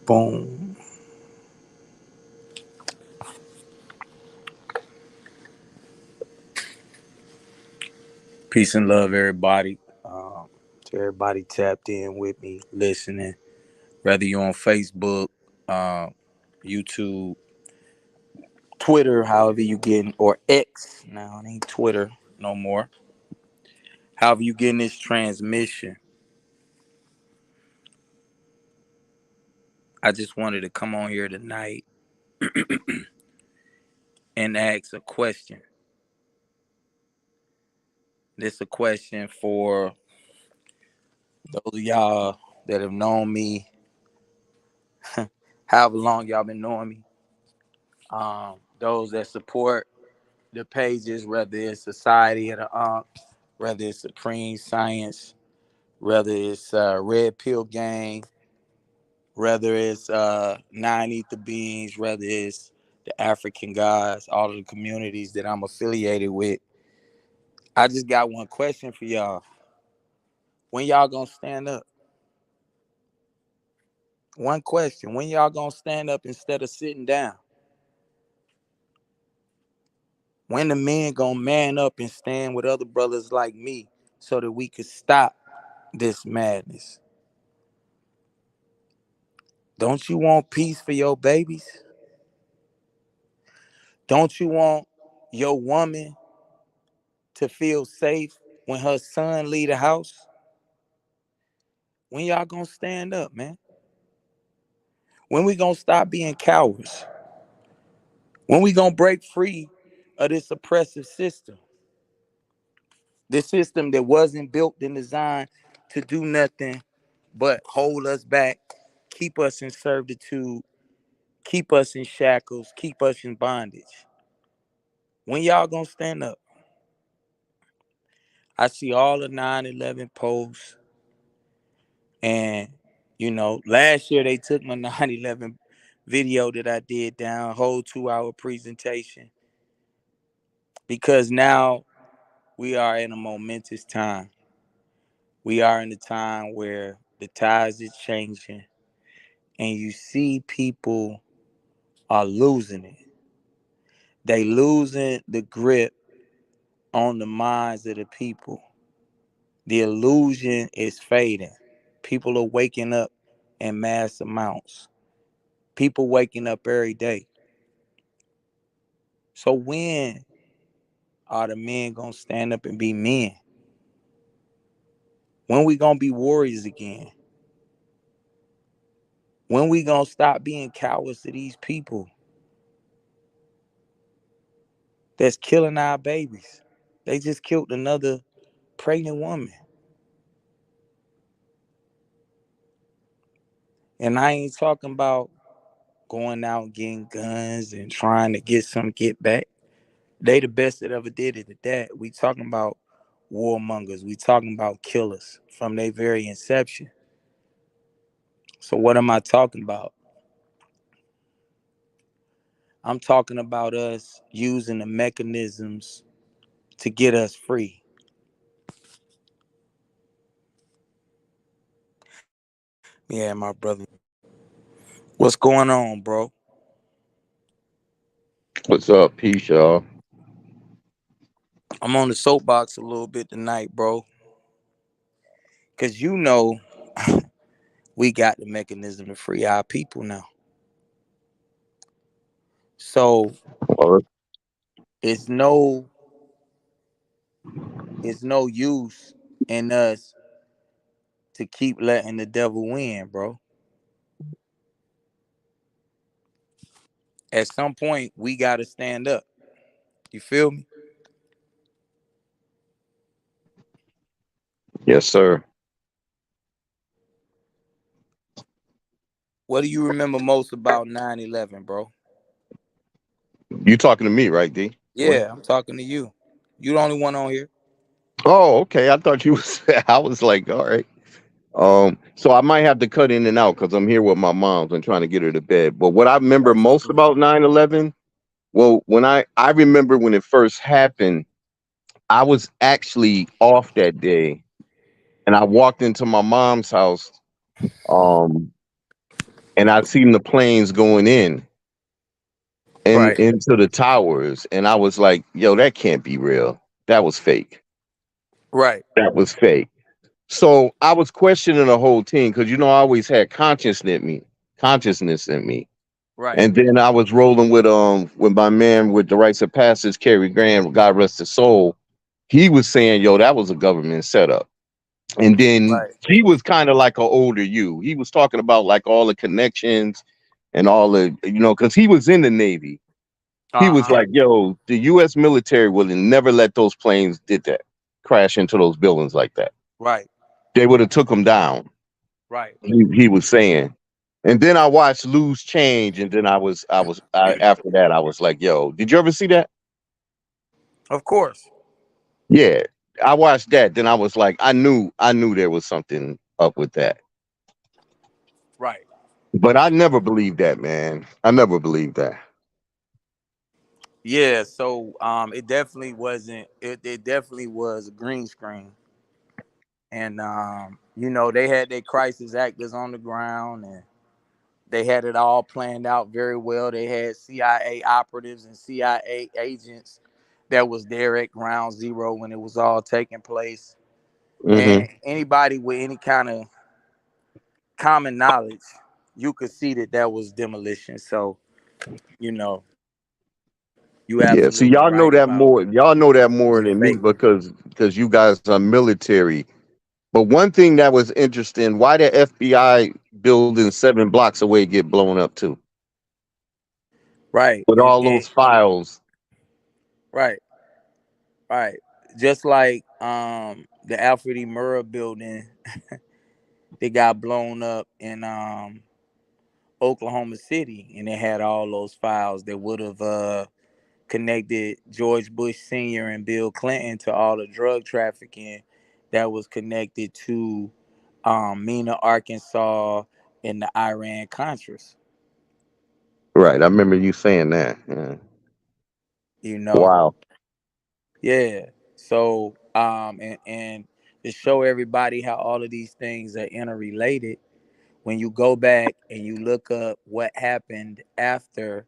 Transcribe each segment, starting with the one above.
Boom. Peace and love, everybody. To everybody tapped in with me, listening. Whether you're on Facebook, uh, YouTube, Twitter, however you getting, or X. Now it ain't Twitter no more. However you getting this transmission, I just wanted to come on here tonight and ask a question. This a question for those of y'all that have known me, however long y'all been knowing me. Those that support the pages, whether it's Society of the whether it's Supreme Science, whether it's Red Pill Gang, whether it's Nine Ether Beings, whether it's the African Gods, all of the communities that I'm affiliated with. I just got one question for y'all. When y'all gonna stand up? One question. When y'all gonna stand up instead of sitting down? When the men gonna man up and stand with other brothers like me so that we could stop this madness? Don't you want peace for your babies? Don't you want your woman to feel safe when her son leave the house? When y'all gonna stand up, man? When we gonna stop being cowards? When we gonna break free of this oppressive system? This system that wasn't built and designed to do nothing but hold us back, keep us in servitude, keep us in shackles, keep us in bondage. When y'all gonna stand up? I see all the 9/11 posts, and last year they took my 9/11 video that I did down, whole 2-hour presentation, because now we are in a momentous time. We are in a time where the tides is changing, and you see people are losing it. They losing the grip on the minds of the people. The illusion is fading. People are waking up in mass amounts. People waking up every day. So when are the men gonna stand up and be men? When we gonna be warriors again? When we gonna stop being cowards to these people that's killing our babies? They just killed another pregnant woman. And I ain't talking about going out getting guns and trying to get some get back. They the best that ever did it at that. We talking about warmongers. We talking about killers from their very inception. So what am I talking about? I'm talking about us using the mechanisms to get us free. Yeah, my brother. What's going on, bro? What's up? Peace, y'all. I'm on the soapbox a little bit tonight, bro. Cause we got the mechanism to free our people now. So Well, it's no it's no use in us to keep letting the devil win, bro. At some point we gotta stand up. You feel me? yes, sir. What do you remember most about 9/11, bro? You talking to me, right, D? What? Yeah, I'm talking to you. You the only one on here. Oh, okay. I thought you was. I was like, all right. So I might have to cut in and out because I'm here with my mom's and trying to get her to bed. But what I remember Got you, most bro. about 9/11, well, when I remember when it first happened, I was actually off that day, and I walked into my mom's house. Um, and I seen the planes going in and Right. into the towers, and I was like, "Yo, that can't be real. That was fake. Right. That was fake." So I was questioning the whole team because I always had consciousness in me. Right. And then I was rolling with my man with the rites of passage, Kerry Graham, God rest his soul. He was saying, "Yo, that was a government setup." And then Right. he was kind of like an older you. He was talking about like all the connections and all the, because he was in the Navy. He was Uh-huh. like, "Yo, the U.S. military would have never let those planes did that, crash into those buildings like that. Right. They would have took them down." Right. He was saying. And then I watched Lose Change, and then after that I was like, "Yo, did you ever see that?" Of course. Yeah, I watched that. Then I was like, I knew there was something up with that. Right. But I never believed that, man. I never believed that. Yeah, so it definitely wasn't it definitely was a green screen. And they had their crisis actors on the ground, and they had it all planned out very well. They had CIA operatives and CIA agents that was there at ground zero when it was all taking place. Hmm. And anybody with any kind of common knowledge, you could see that that was demolition. So, you know, you Yeah. So absolutely right about y'all know that it more being than me fake. because you guys are military. But one thing that was interesting, why the FBI building 7 blocks away get blown up too? Right. With And, all and those files. right, right. Just like the Alfred E. Murrah building that got blown up in Oklahoma City, and it had all those files that would have connected George Bush Sr. and Bill Clinton to all the drug trafficking that was connected to Mena, Arkansas, and the Iran Contras. Right. I remember you saying that. Yeah. You know, Wow. yeah. So and to show everybody how all of these things are interrelated, when you go back and you look up what happened after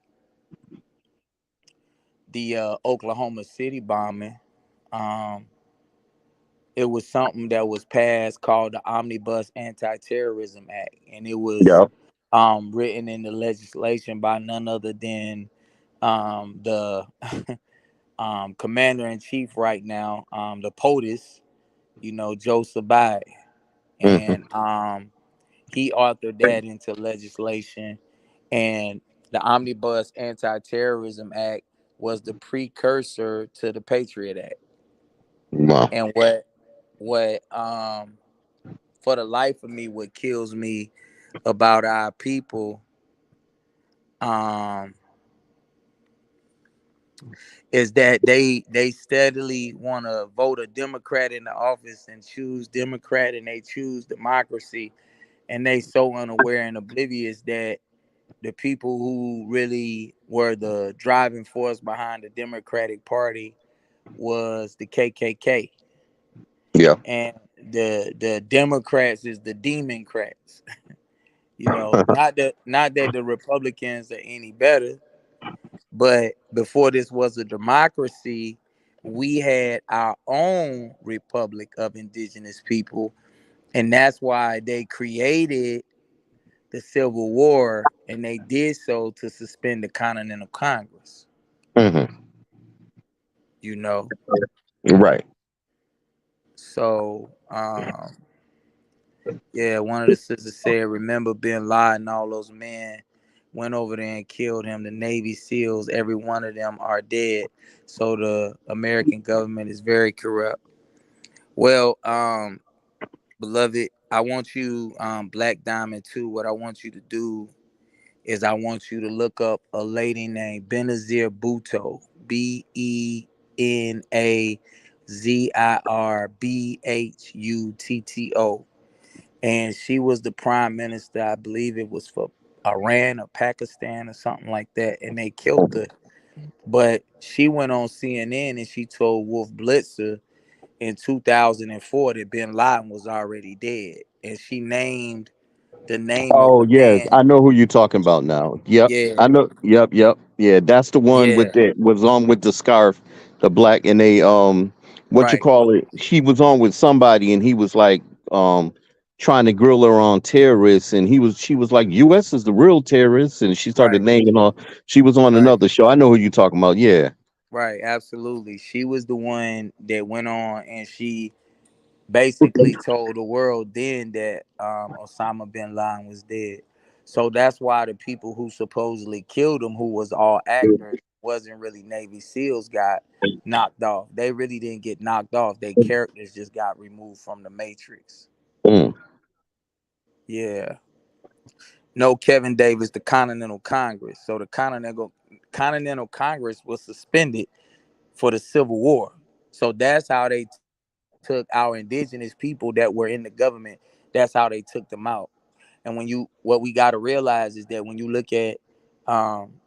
the Oklahoma City bombing, um, it was something that was passed called the Omnibus Anti-Terrorism Act, and it was Yeah. written in the legislation by none other than the commander in chief right now, the POTUS, Joe Sabai, Hmm. and he authored that into legislation, and the Omnibus Anti-Terrorism Act was the precursor to the Patriot Act. Wow. And what for the life of me, what kills me about our people um is that they steadily want to vote a Democrat in the office and choose Democrat, and they choose democracy, and they so unaware and oblivious that the people who really were the driving force behind the Democratic Party was the KKK, Yeah. and the Democrats is the Democrats. Not that the Republicans are any better, but before this was a democracy, we had our own Republic of Indigenous People, and that's why they created the Civil War, and they did so to suspend the Continental Congress. Hmm. You know, Right. so yeah, one of the sisters said, "Remember Bin Laden? All those men went over there and killed him. The Navy SEALs, every one of them are dead. So the American government is very corrupt." Well, beloved, I want you, Black Diamond, too. What I want you to do is I want you to look up a lady named Benazir Bhutto, Benazir Bhutto, and she was the prime minister. I believe it was for Iran or Pakistan or something like that, and they killed her. But she went on CNN and she told Wolf Blitzer in 2004 that Bin Laden was already dead, and she named The name of Oh the yes, man. I know who you're talking about now. Yep, I Yeah, know. Yep, yep. Yeah, that's the one with yeah, that was on with the scarf, the black, and they what you right, call it? She was on with somebody, and he was like um trying to grill her on terrorists, and she was like, "U.S. is the real terrorists," and she started right, naming all. She was on right, another show. I know who you're talking about. Yeah. right. Absolutely. She was the one that went on and she basically told the world then that Osama bin Laden was dead. So that's why the people who supposedly killed him, who was all actors, wasn't really Navy SEALs, got knocked off. They really didn't get knocked off. Their characters just got removed from the Matrix. Mm. Yeah. No, Kevin Davis, the Continental Congress. So the Continental Congress was suspended for the Civil War. So that's how they took our indigenous people that were in the government. That's how they took them out. And what we got to realize is that when you look at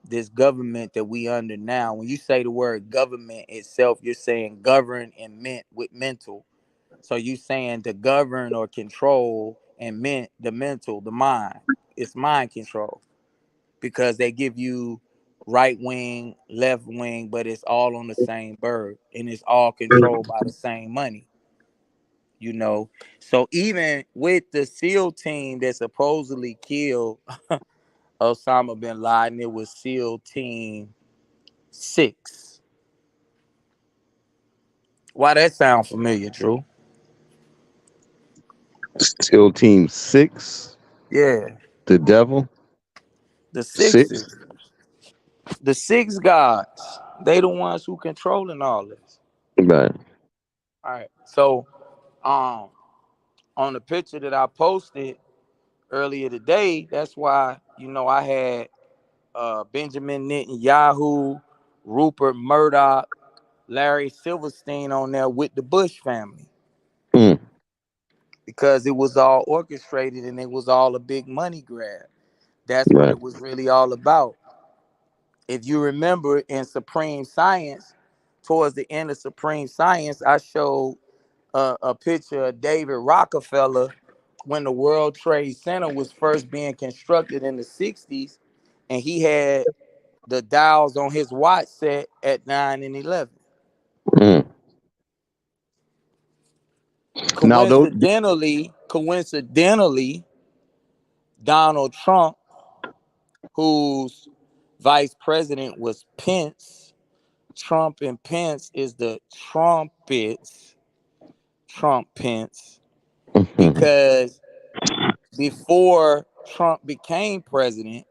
this government that we under now, when you say the word government itself, you're saying govern and meant with mental. So you saying to govern or control and meant the mental, the mind. It's mind control because they give you right wing, left wing, but it's all on the same bird and it's all controlled by the same money, you know. So even with the SEAL team that supposedly killed Osama bin Laden, it was SEAL Team 6. Why that sound familiar, Drew? Still Team 6, Yeah, the devil the sixes, 6. the six gods. They the ones who controlling all this. Right. All right. So um on the picture that I posted earlier today, that's why, I had Benjamin Netanyahu, Rupert Murdoch, Larry Silverstein on there with the Bush family Mm. because it was all orchestrated and it was all a big money grab. That's what Right. it was really all about. If you remember in Supreme Science, towards the end of Supreme Science, I showed a picture of David Rockefeller when the World Trade Center was first being constructed in the 60s, and he had the dials on his watch set at 9 and 11. Mm. Now those. Coincidentally, Donald Trump, whose vice president was Pence, Trump and Pence is the trumpets, Trump Pence, Mhm. because before Trump became president,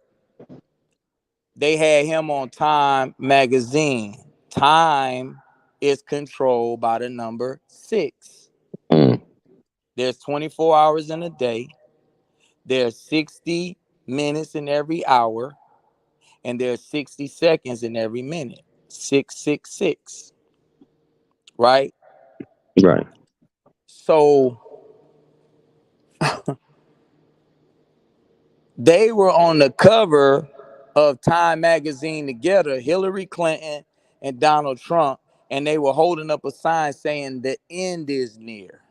they had him on Time magazine. Time is controlled by the number 6. Mm. There's 24 hours in a day. There's 60 minutes in every hour, and there's 60 seconds in every minute. 666, right? Right. So they were on the cover of Time magazine together, Hillary Clinton and Donald Trump, and they were holding up a sign saying the end is near.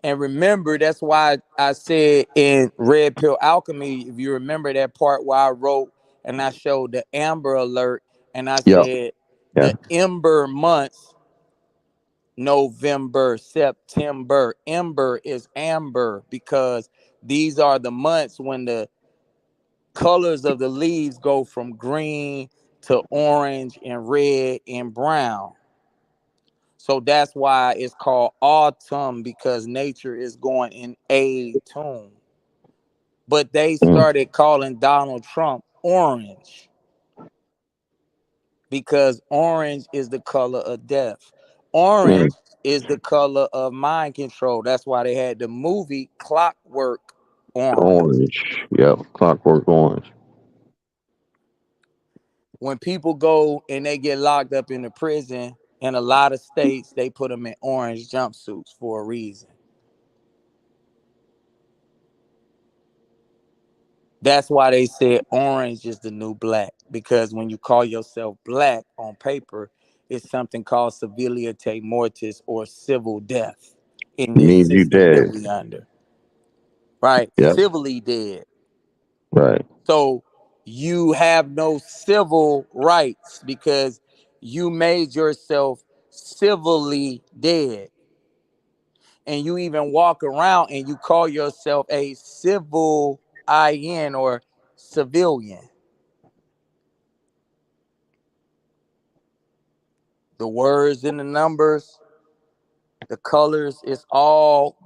And remember, that's why I said in Red Pill Alchemy, if you remember that part where I wrote and I showed the Amber Alert, and I Yep. said Yeah. the Ember months, November, September. Ember is amber because these are the months when the colors of the leaves go from green to orange and red and brown. So that's why it's called autumn because nature is going in a tune. But they Mm. started calling Donald Trump orange because orange is the color of death. Mm. Orange is the color of mind control. That's why they had the movie Clockwork Orange. Orange. Yep. Clockwork Orange. When people go and they get locked up in the prison, in a lot of states, they put them in orange jumpsuits for a reason. That's why they said orange is the new black. Because when you call yourself black on paper, it's something called civility mortis or civil death in this Means you system that dead. we under. right? Yep. Civilly dead. Right. So you have no civil rights because you made yourself civilly dead. And you even walk around and you call yourself a civil IN or civilian. The words and the numbers, the colors, it's all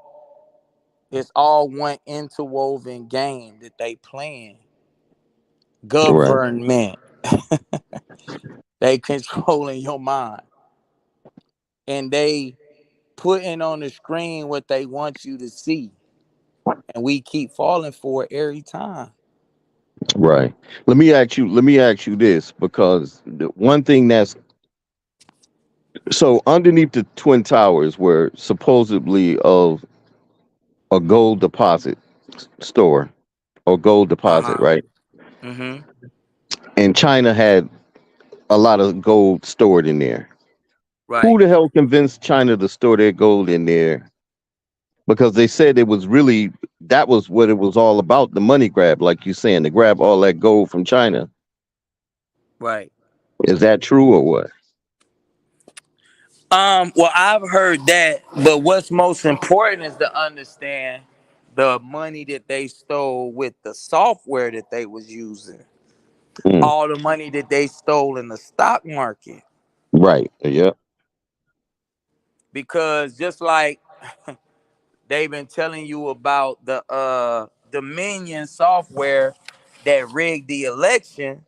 one interwoven game that they playing. Right. Government. They controlling your mind. And they putting on the screen what they want you to see. And we keep falling for it every time. Right. Let me ask you this, because the one thing that's so underneath the Twin Towers were supposedly of a gold deposit store or gold deposit, Uh-huh. right? Mm-hmm. And China had a lot of gold stored in there. Right. Who the hell convinced China to store their gold in there? Because they said it was really, that was what it was all about, the money grab, like you saying, to grab all that gold from China. Right. Is that true or what? Well, I've heard that, but what's most important is to understand the money that they stole with the software that they was using. Mm, All the money that they stole in the stock market. right. Yeah. Because just like they've been telling you about the Dominion software that rigged the election.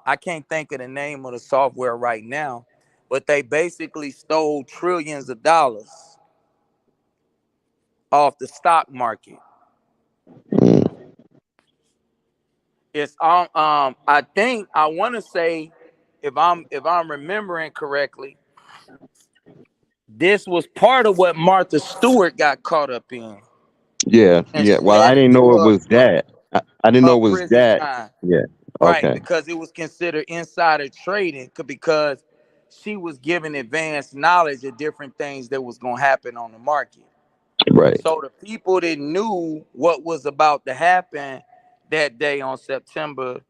I can't think of the name of the software right now, but they basically stole trillions of dollars off the stock market. Mm, It's I think I want to say, if I'm remembering correctly, this was part of what Martha Stewart got caught up in, yeah. and Yeah. she Well, I had to didn't do know it was that. I didn't know her it was prison that. time. Yeah. Right, Okay. because it was considered insider trading because she was given advanced knowledge of different things that was going to happen on the market. Right. So the people that knew what was about to happen that day on September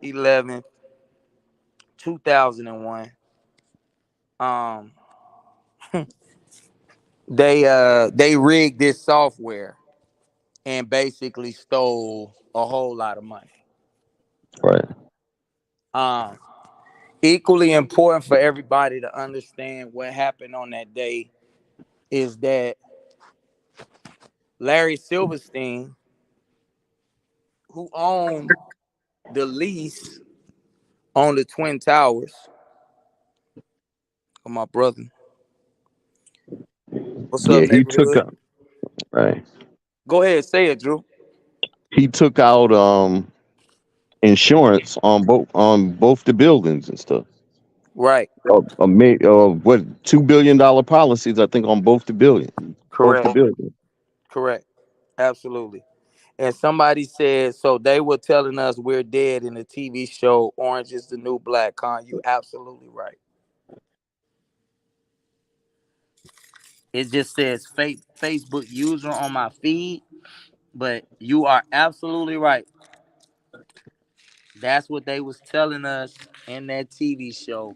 11th, 2001, um, they rigged this software and basically stole a whole lot of money. Right. Um, Equally important for everybody to understand what happened on that day is that Larry Silverstein, who owned the lease on the Twin Towers, of my brother. What's up, Yeah. He took neighborhood? out. Right. Go ahead, say it, Drew. He took out insurance on both the buildings and stuff. Right. What, $2 billion policies? I think on both the Correct. buildings. Correct. Absolutely. And somebody said, so they were telling us we're dead in the TV show Orange is the New Black. Con, you absolutely right. It just says Facebook user on my feed, but you are absolutely right. That's what they was telling us in that TV show.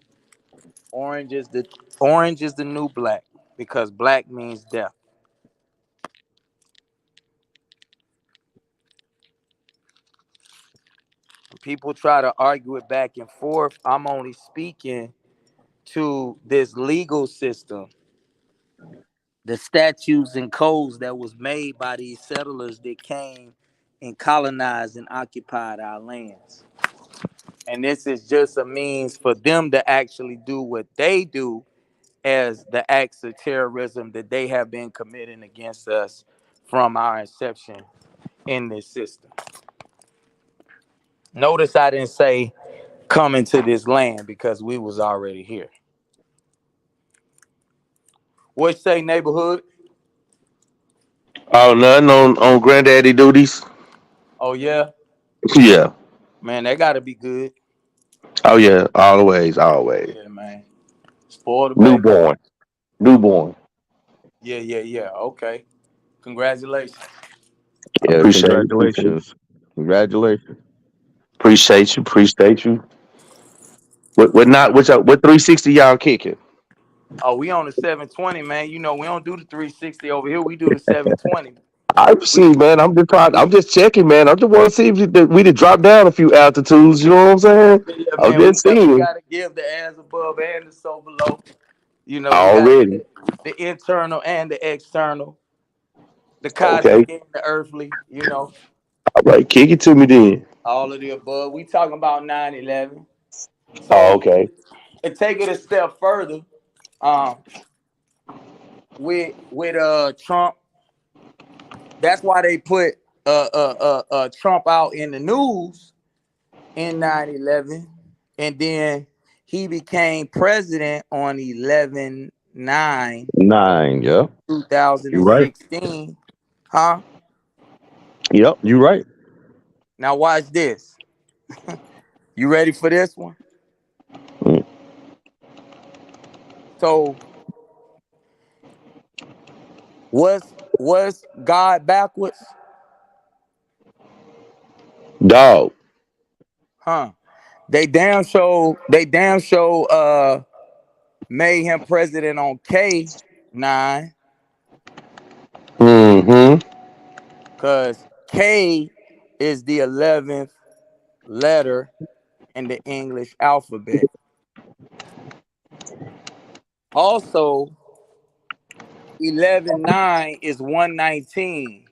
Orange is the Orange is the new black because black means death. People try to argue it back and forth. I'm only speaking to this legal system, the statutes and codes that was made by these settlers that came and colonized and occupied our lands. And this is just a means for them to actually do what they do as the acts of terrorism that they have been committing against us from our inception in this system. Notice I didn't say come into this land because we was already here. What you say, neighborhood? Oh, nothing on granddaddy duties. Oh yeah, Yeah. man, that gotta be good. Oh yeah. Always, always. Yeah, man. Spoil the baby. Newborn. Newborn. Yeah, yeah, yeah. Okay. Congratulations. Yeah, Appreciate it. Appreciate it. congratulations. Congratulations. Appreciate you. Appreciate you. What not? What 360 y'all kicking? Oh, we on the 720, man. You know, we don't do the 360 over here. We do the 720. I've We seen, man. I'm just trying. we I'm just checking, man. I just want to see if we did drop down a few altitudes. You know what I'm saying? yeah, I'm man, we just got we seeing gotta give the as above and the so below. You know, we gotta already. get the internal and the external, the Okay. cosmic and the earthly, you know, All right. Kick it to me then. all of the above. We talking about 9/11. Oh, So okay. and take it a step further, um, with Trump. That's why they put Trump out in the news in 9/11, and then he became president on 11/9 9. Yep. You're right. 2016. Huh? Yep. You're right. Now watch this. You ready for this one? Mm. So was God backwards? Dog. Huh? They damn show made him president on K9, Mm-hmm. because K is the 11th letter in the English alphabet. Also, 11/9 is 119,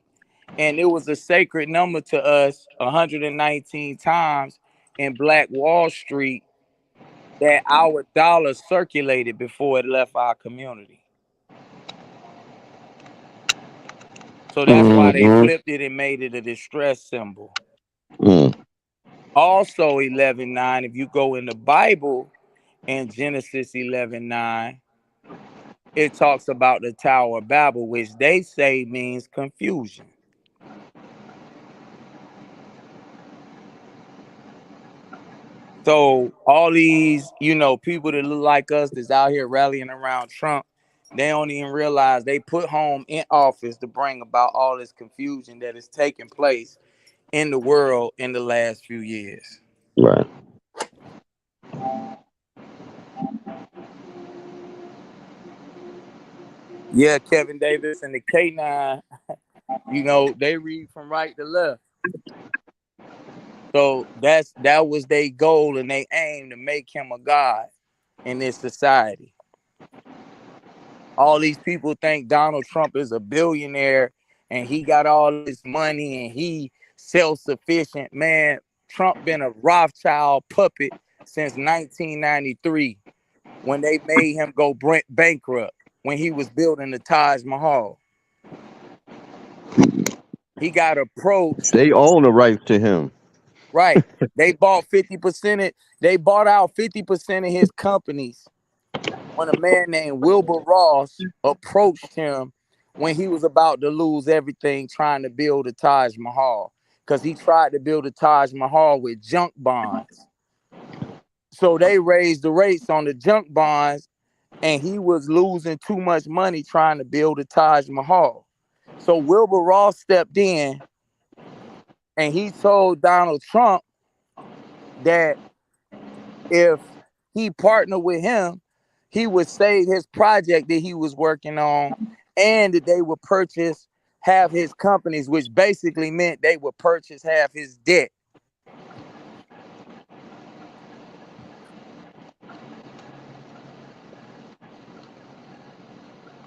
and it was a sacred number to us 119 times in Black Wall Street that our dollar circulated before it left our community. So that's why they Mm-hmm. flipped it and made it a distress symbol. Mm. Also, 11/9, if you go in the Bible in Genesis 11/9, it talks about the Tower of Babel, which they say means confusion. So all these, people that look like us that's out here rallying around Trump, they don't even realize they put home in office to bring about all this confusion that is taking place in the world in the last few years. Right. Yeah, Kevin Davis and the K9, they read from right to left. So that was their goal and they aim to make him a god in this society. All these people think Donald Trump is a billionaire and he got all this money and he self-sufficient. Man, Trump been a Rothschild puppet since 1993 when they made him go bankrupt when he was building the Taj Mahal. He got approached. They own the rights to him. Right. They bought 50% of, they bought out 50% of his companies when a man named Wilbur Ross approached him when he was about to lose everything trying to build a Taj Mahal, because he tried to build a Taj Mahal with junk bonds. So they raised the rates on the junk bonds and he was losing too much money trying to build a Taj Mahal. So Wilbur Ross stepped in and he told Donald Trump that if he partnered with him, he would save his project that he was working on and that they would purchase half his companies, which basically meant they would purchase half his debt.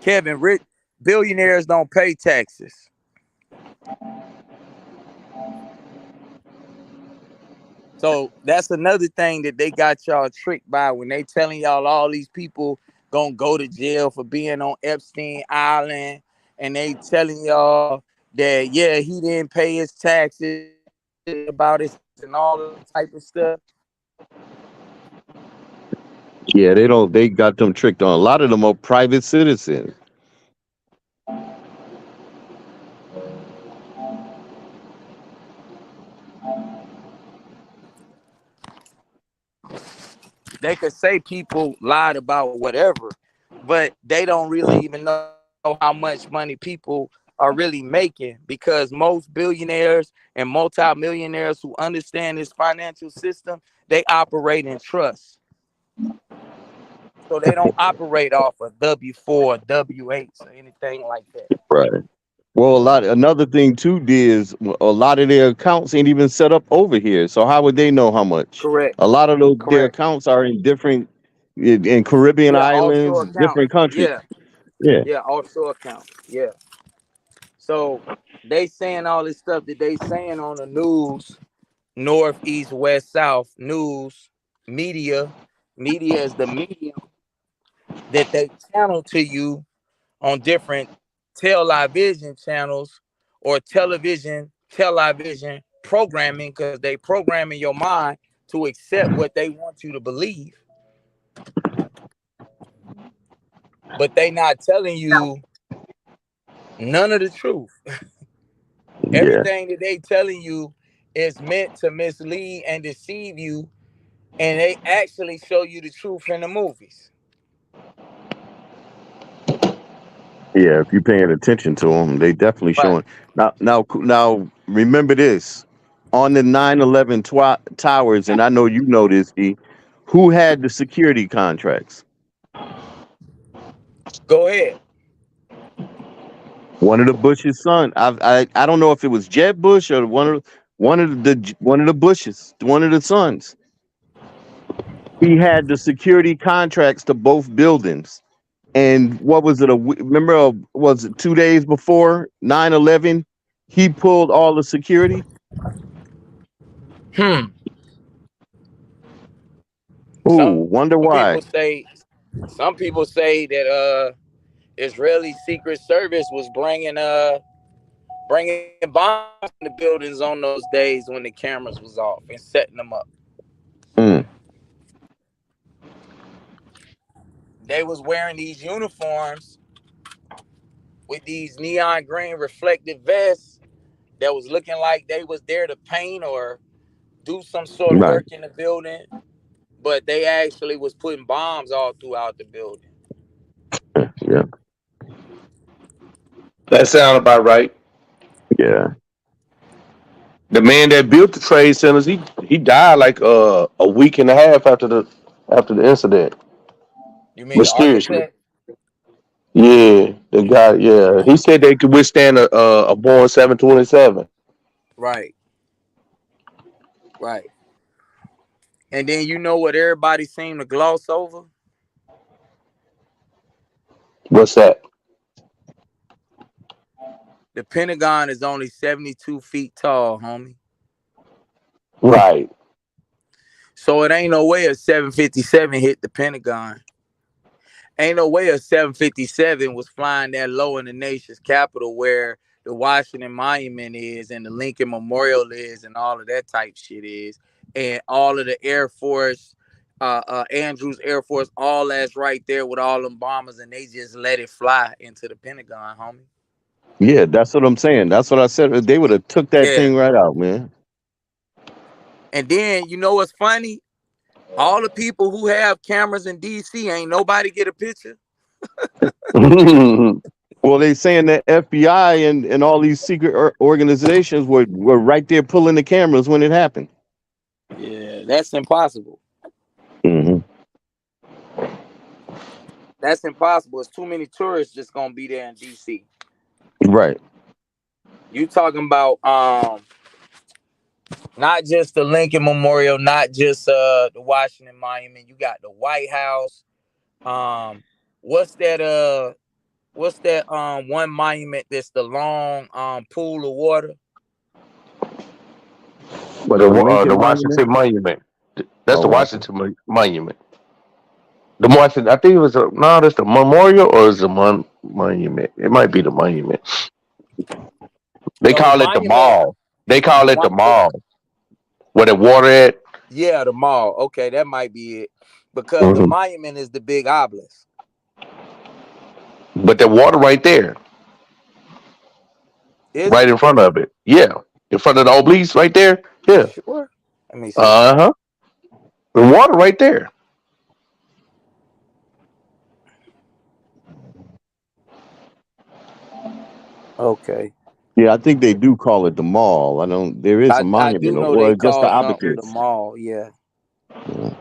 Kevin, rich billionaires don't pay taxes. So that's another thing that they got y'all tricked by when they telling y'all all these people gonna go to jail for being on Epstein Island, and they telling y'all that yeah he didn't pay his taxes about his and all that type of stuff. Yeah, they don't. They got them tricked on. A lot of them are private citizens. They could say people lied about whatever, but they don't really even know how much money people are are really making, because most billionaires and multimillionaires who understand this financial system, they operate in trust. So they don't operate off of W-4, W-8s or anything like that. Right. Well, another thing too is a lot of their accounts ain't even set up over here. So how would they know how much? Correct. A lot of their Correct. accounts are in different in Caribbean Yeah, islands, offshore accounts. different countries. Yeah. Yeah. Yeah, offshore accounts. Yeah. So they saying all this stuff that they saying on the news, north, east, west, south, news, media. Media is the medium that they channel to you on different television channels or television programming, because they programming your mind to accept what they want you to believe, but they not telling you none of the truth. Yeah. Everything that they telling you is meant to mislead and deceive you, and they actually show you the truth in the movies. Yeah, if you're paying attention to them, they definitely Right. showing. Now, remember this: on the 9/11 towers, and I know you know this. Who had the security contracts? Go ahead. One of the Bush's son. I don't know if it was Jeb Bush or one of the Bushes, one of the sons. He had the security contracts to both buildings. And what was it? Remember, was it 2 days before 9/11? He pulled all the security. Hmm. Ooh, wonder Some why. people say, that Israeli Secret Service was bringing bombs in the buildings on those days when the cameras was off and setting them up. Mm, They was wearing these uniforms with these neon green reflective vests that was looking like they was there to paint or do some sort of right. work in the building, but they actually was putting bombs all throughout the building. Yeah. That sound about right. Yeah. The man that built the trade centers, he died like a week and a half after the incident. You mean the Mysteriously. architect? Yeah, the guy. Yeah, he said they could withstand a Boeing 727. Right, right. And then you know what everybody seemed to gloss over? What's that? The Pentagon is only 72 feet tall, homie. Right. So it ain't no way a 757 hit the Pentagon. Ain't no way a 757 was flying that low in the nation's capital, where the Washington Monument is and the Lincoln Memorial is and all of that type shit is, and all of the Air Force, Andrews Air Force, all that's right there with all them bombers, and they just let it fly into the Pentagon, homie. Yeah, that's what I'm saying. That's what I said. They would have took that Yeah. thing right out, man. And then you know what's funny? All the people who have cameras in DC, ain't nobody get a picture. Well, they saying that FBI and all these secret organizations were right there pulling the cameras when it happened. Yeah, that's impossible. Hmm. That's impossible. It's too many tourists just gonna be there in DC. Right. You talking about not just the Lincoln Memorial, not just the Washington Monument. You got the White House. Um, what's that? One monument that's the long pool of water? But the the the Lincoln Monument. Washington Monument. That's Oh, the Washington. Washington Monument. The Washington. I think it was no. That's the memorial or is the monument? It might be the monument. They No, the call it the monument. mall. They call it the The mall. Where the water at? Yeah, the mall. Okay, that might be it. Because the Hmm. monument is the big obelisk. But the water right there, Is right it? in front of it. Yeah, in front of the obelisk right there. You Yeah. sure? Let me see. Uh huh. The water right there. Okay. Yeah, I think they do call it the mall. I don't. There is a I monument, do know they or just the call something the habitats. mall. Yeah, Yeah.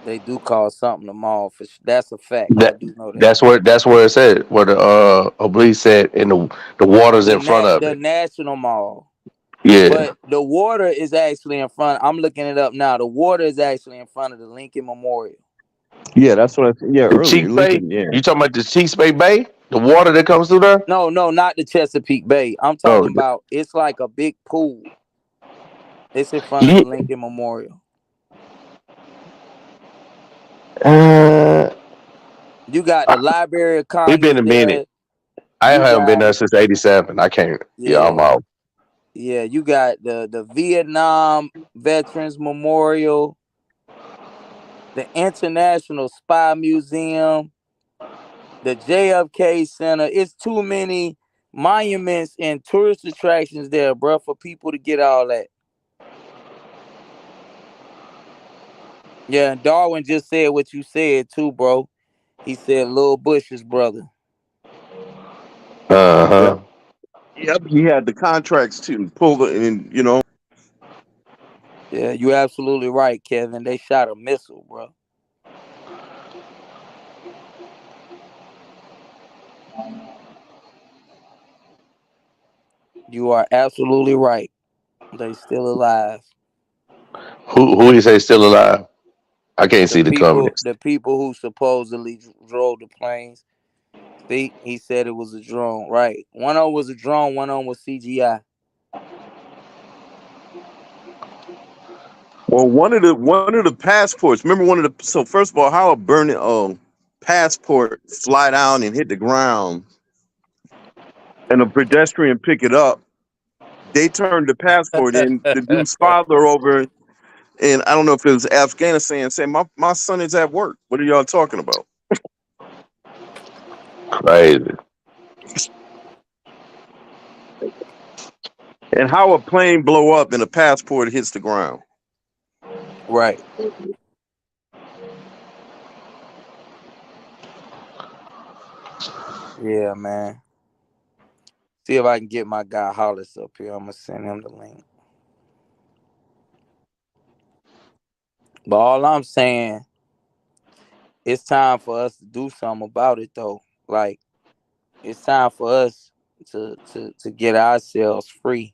they do call something the mall that's a fact. I That do know that. that's where it's at. Where the Oblique said, and the water's in front of The it. National Mall. Yeah. But the water is actually in front. I'm looking it up now. The water is actually in front of the Lincoln Memorial. Yeah, that's what I said. Yeah, The earlier, Cheek Bay. Lincoln. Yeah. You talking about the Cheek Bay? The water that comes through there? No, no, not the Chesapeake Bay. I'm Oh, talking about it's like a big pool. It's in front of the yeah. Lincoln Memorial. Uh, You got the Library of it's Congress been a minute. there. I You haven't been got there since '87. I can't. Yeah, I'm yeah, out. yeah. You got the Vietnam Veterans Memorial, the International Spy Museum, the JFK Center. It's too many monuments and tourist attractions there, bro, for people to get all that. Yeah, and Darwin just said what you said too, bro. He said Lil Bush's brother. Uh Yep. huh. Yep. He had the contracts to pull the, and Yeah, you absolutely right, Kevin. They shot a missile, bro. You are absolutely right. They still alive. Who you say still alive? I can't see the comments. The people who supposedly drove the planes. See, he said it was a drone, right? One of them was a drone, one of them was CGI. well, one of the passports. Remember one of the. So first of all, how a burning passport fly down and hit the ground, and a pedestrian pick it up. They turned the passport in. The dude's father over, and I don't know if it was Afghanistan, saying my son is at work. What are y'all talking about? Crazy. And how a plane blow up and a passport hits the ground. Right. Yeah, man. See if I can get my guy Hollis up here. I'm gonna send him the link. But all I'm saying, it's time for us to do something about it though. Like it's time for us to get ourselves free.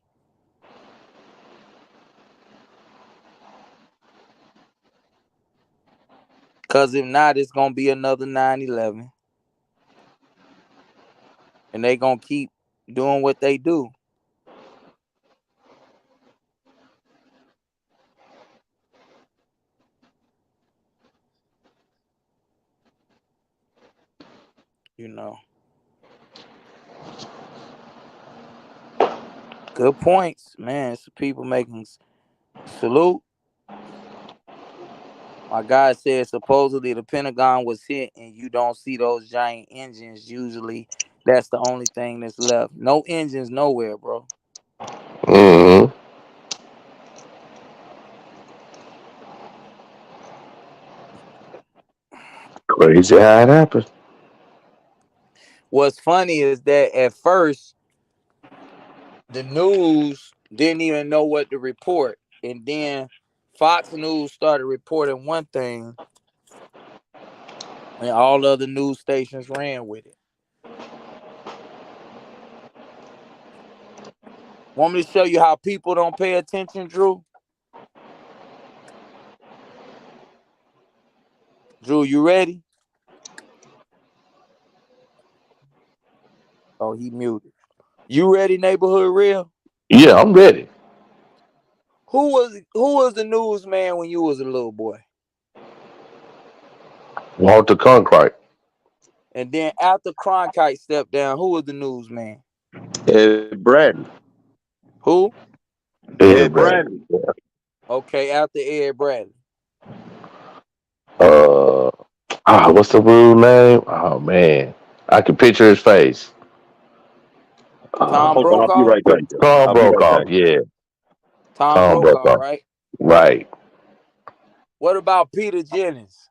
Cause if not, it's gonna be another 9/11, and they gonna keep doing what they do. You know. Good points, man. It's people making salute. My guy said supposedly the Pentagon was hit, and you don't see those giant engines. Usually, that's the only thing that's left. No engines nowhere, bro. Hmm. Crazy how it happened. What's funny is that at first the news didn't even know what to report, and then Fox News started reporting one thing, and all other news stations ran with it. Want me to show you how people don't pay attention, Drew? Drew, you ready? Oh, he muted. You ready, neighborhood real? Yeah, I'm ready. Who was the newsman when you was a little boy? Walter Cronkite. And then after Cronkite stepped down, who was the newsman? Ed Bradley. Who? Ed Ed Brad. Bradley. Okay, after Ed Bradley. Uh, what's the rule name? Oh man, I can picture his face. Tom Hold on, I'll be Brokaw? right back, yo. Tom I'll be right Brokaw. back. Yeah, Tom Tom Brokaw, Brokaw. right? Right. What about Peter Jennings?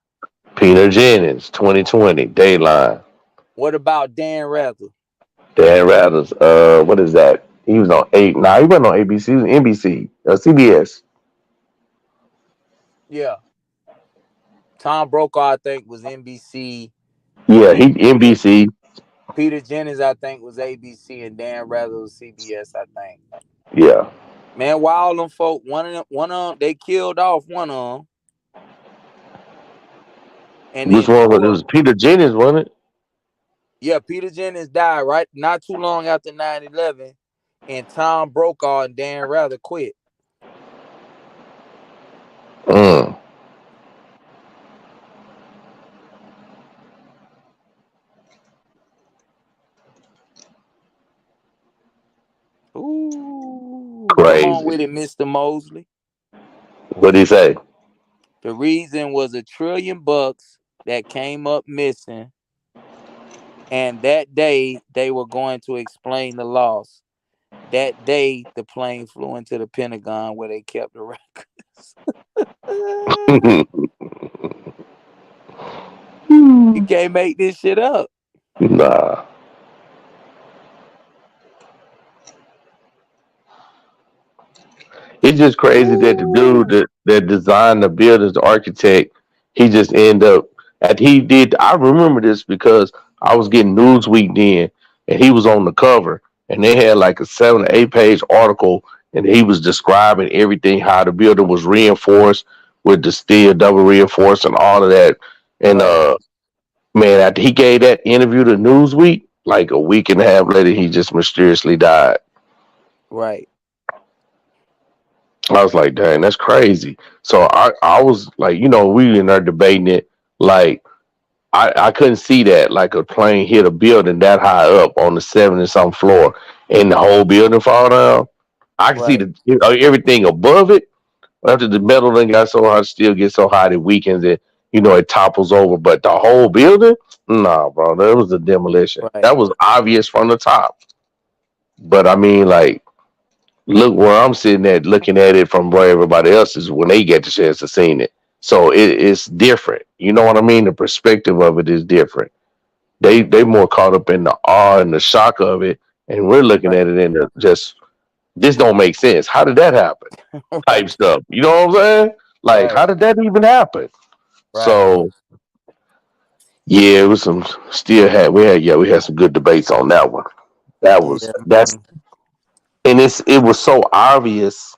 Peter Jennings, 2020, Dayline. What about Dan Rather? Dan Rather's. What is that? He was on eight. Nah, he wasn't on ABC. He was NBC. CBS. Yeah. Tom Brokaw, I think, was NBC. Yeah, he Peter, NBC. Peter Jennings, I think, was ABC, and Dan Rather was CBS, I think. Yeah. Man, why all them folk, one of them, they killed off one of them, and Which then one was it? It two of was Peter Jennings, wasn't it? yeah, Peter Jennings died right not too long after 9/11, and Tom Brokaw and Dan Rather quit. Mm. Ooh, come on Crazy. with it, Mr. Mosley. What'd he say? The reason was $1 trillion that came up missing, and that day they were going to explain the loss. That day, the plane flew into the Pentagon where they kept the records. You can't make this shit up. Nah. It's just crazy that the dude Ooh. that designed the buildings, the architect, he just end up at he did. I remember this because I was getting Newsweek then, and he was on the cover, and they had like a 7 or 8 page article, and he was describing everything how the building was reinforced with the steel double reinforced and all of that. And Right, man, after he gave that interview to Newsweek, like a week and a half later, he just mysteriously died. right, I was like, dang, that's crazy. So I was like, we in there debating it. Like, I couldn't see that. Like a plane hit a building that high up on the 70 some floor and the whole building fall down. I can see right, the everything above it. After the metal thing got so hot, still gets so hot it weakens it. It topples over. But the whole building, nah, bro, that was a demolition. right, That was obvious from the top. But I mean, like, look where I'm sitting at, looking at it from where everybody else is when they get the chance to see it. So it's different. You know what I mean? The perspective of it is different. They more caught up in the awe and the shock of it, and we're looking right, at it in the just this don't make sense. How did that happen? Type right, stuff. You know what I'm saying? Like, right, how did that even happen? right. So yeah, it was some still had we had some good debates on that one. Yeah, That's man. and it was so obvious.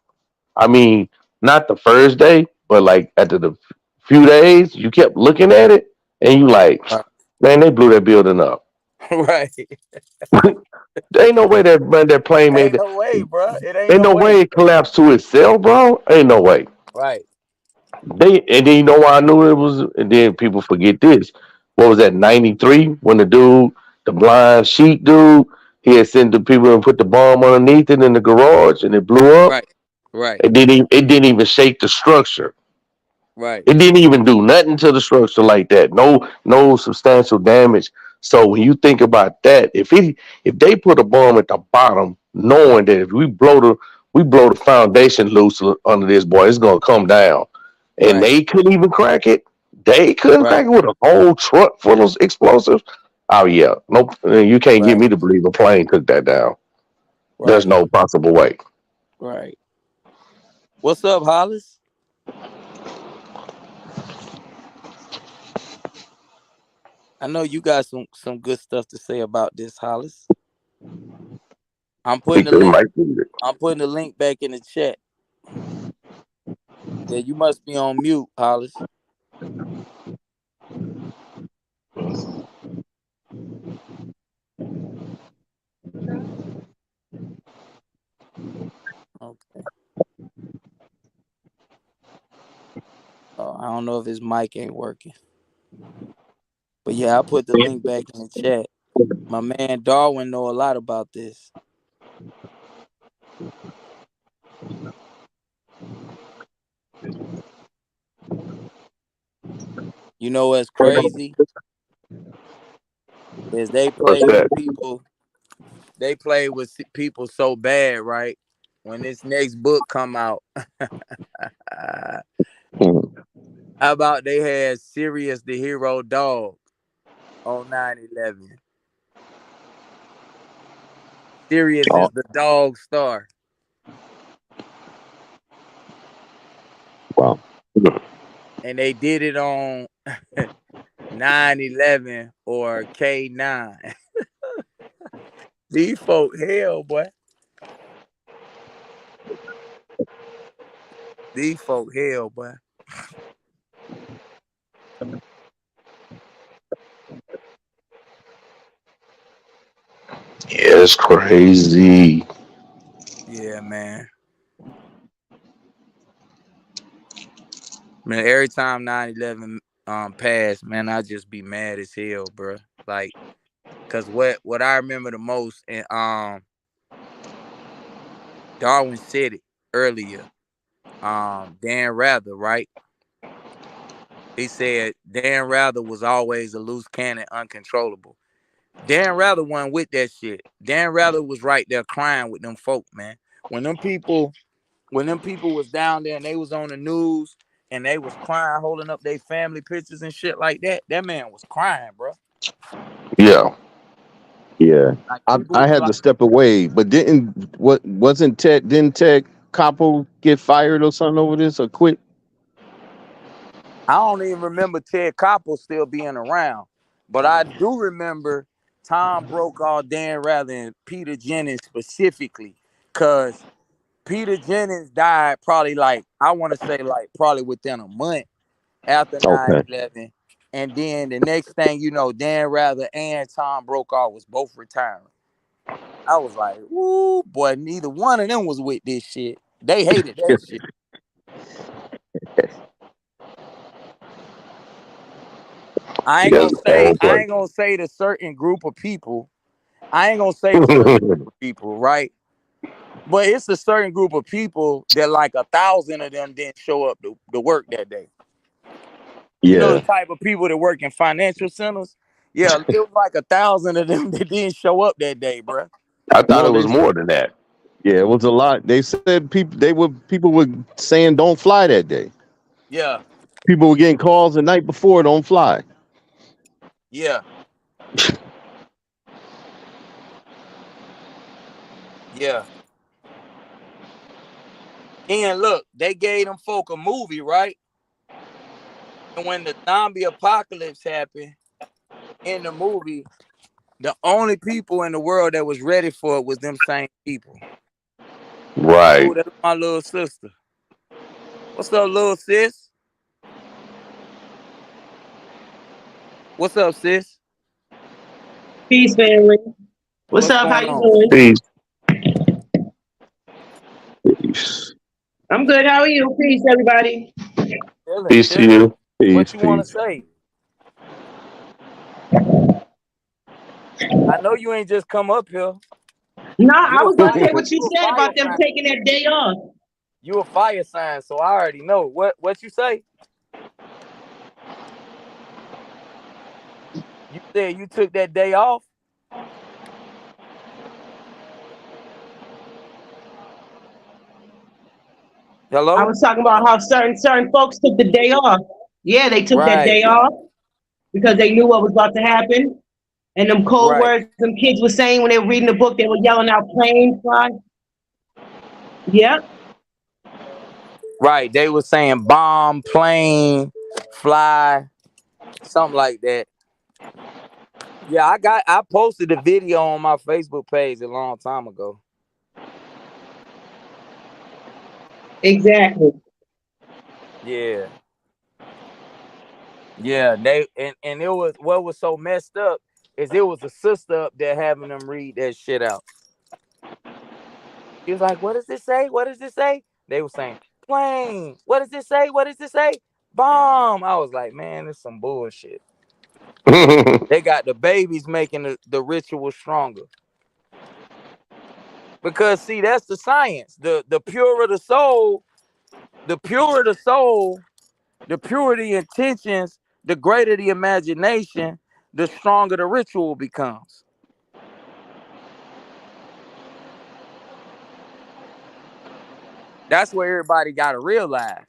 I mean, not the first day, but like after the few days, you kept looking at it and you like, Right, man, they blew that building up. right. There ain't no way that plane made Ain't that. no way, bro. It ain't Ain't no no way way. it collapsed to itself, bro. Ain't no way. Right, And then you know why I knew it was. And then people forget this. What was that? 93 when the dude, the blind sheep dude, he had sent the people and put the bomb underneath it in the garage, and it blew up. right, right, It didn't even shake the structure. right, It didn't even do nothing to the structure like that. No substantial damage. So when you think about that, if they put a bomb at the bottom, knowing that if we blow the foundation loose under this boy, it's gonna come down, and right, they couldn't even crack it. They couldn't right, crack it with a whole truck full of explosives. Oh yeah, no, you can't get right, me to believe a plane took that down. There's right, no possible way. right. What's up, Hollis? I know you got some good stuff to say about this, Hollis. I'm They putting the link. might do it. I'm putting the link back in the chat. Yeah, you must be on mute, Hollis. Okay. I don't know if his mic ain't working, but yeah, I put the link back in the chat. My man Darwin know a lot about this. You know what's crazy is they What's play with that? people. They play with people so bad, right? When this next book come out, how about they had Sirius the Hero Dog on 9/11? Sirius Oh, is the dog star. wow. And they did it on 911 or K9. These folk hell, boy. These folk hell, boy. Yeah, it's crazy. Yeah, man. Man, every time 911 passed, man, I just be mad as hell, bro. Like, cause what I remember the most, and Darwin said it earlier. Dan Rather, right? He said Dan Rather was always a loose cannon, uncontrollable. Dan Rather wasn't with that shit. Dan Rather was right there crying with them folk, man. When them people, when them people was down there and they was on the news and they was crying, holding up their family pictures and shit like that, that man was crying, bro. Yeah. Yeah. Like I people I was had like, to step away, but didn't Ted Capo get fired or something over this or quit? I don't even remember Ted Koppel still being around, but I do remember Tom Brokaw, Dan Rather, and Peter Jennings specifically, cause Peter Jennings died probably like I want to say like probably within a month after nine Okay. eleven, and then the next thing you know, Dan Rather and Tom Brokaw was both retiring. I was like, "Ooh, boy!" Neither one of them was with this shit. They hated that shit. I ain't Yeah, gonna it's a say bad I place. ain't gonna say the certain group of people. I ain't gonna say the certain group of people, right? But it's a certain group of people that like 1,000 of them didn't show up to work that day. You know the Yeah. type of people that work in financial centers. Yeah, it was like 1,000 of them that didn't show up that day, bro. I thought No, it they was more than that. yeah, it was a lot. They said people were saying don't fly that day. Yeah, People were getting calls the night before, don't fly. yeah, yeah. And look, they gave them folk a movie, right? And when the zombie apocalypse happened in the movie, the only people in the world that was ready for it was them same people. Oh, Right. that's my little sister. What's up, little sis? What's up, sis? Peace, family. What's What's up? How going you on? doing? Peace. Peace. I'm good. How are you? Peace, everybody. Chilling, Peace to chilling. you. What Peace, you want to peace. say? I know you ain't just come up here. No, I You a was gonna fire. say what you You a said fire about them sign. taking that day off. You a fire sign. So I already know what you say. You said you took that day off. I Hello. was talking about how certain folks took the day off. Yeah, they took that Right. day off because they knew what was about to happen. And them cold Right. words some kids were saying when they were reading the book, they were yelling out planes fly. Yep, Right. They were saying bomb, plane, fly, something like that. Yeah, I posted a video on my Facebook page a long time ago. exactly. Yeah. Yeah. And it was what was so messed up is it was a sister up there having them read that shit out. He was like, "What does this say? What does this say?" They were saying, "Plane. What does this say? What does this say? Bomb." I was like, "Man, it's some bullshit." They got the babies making the ritual stronger. Because see, that's the science. The purer the soul, the purer the soul, the purer the intentions, the greater the imagination, the stronger the ritual becomes. That's where everybody gotta realize.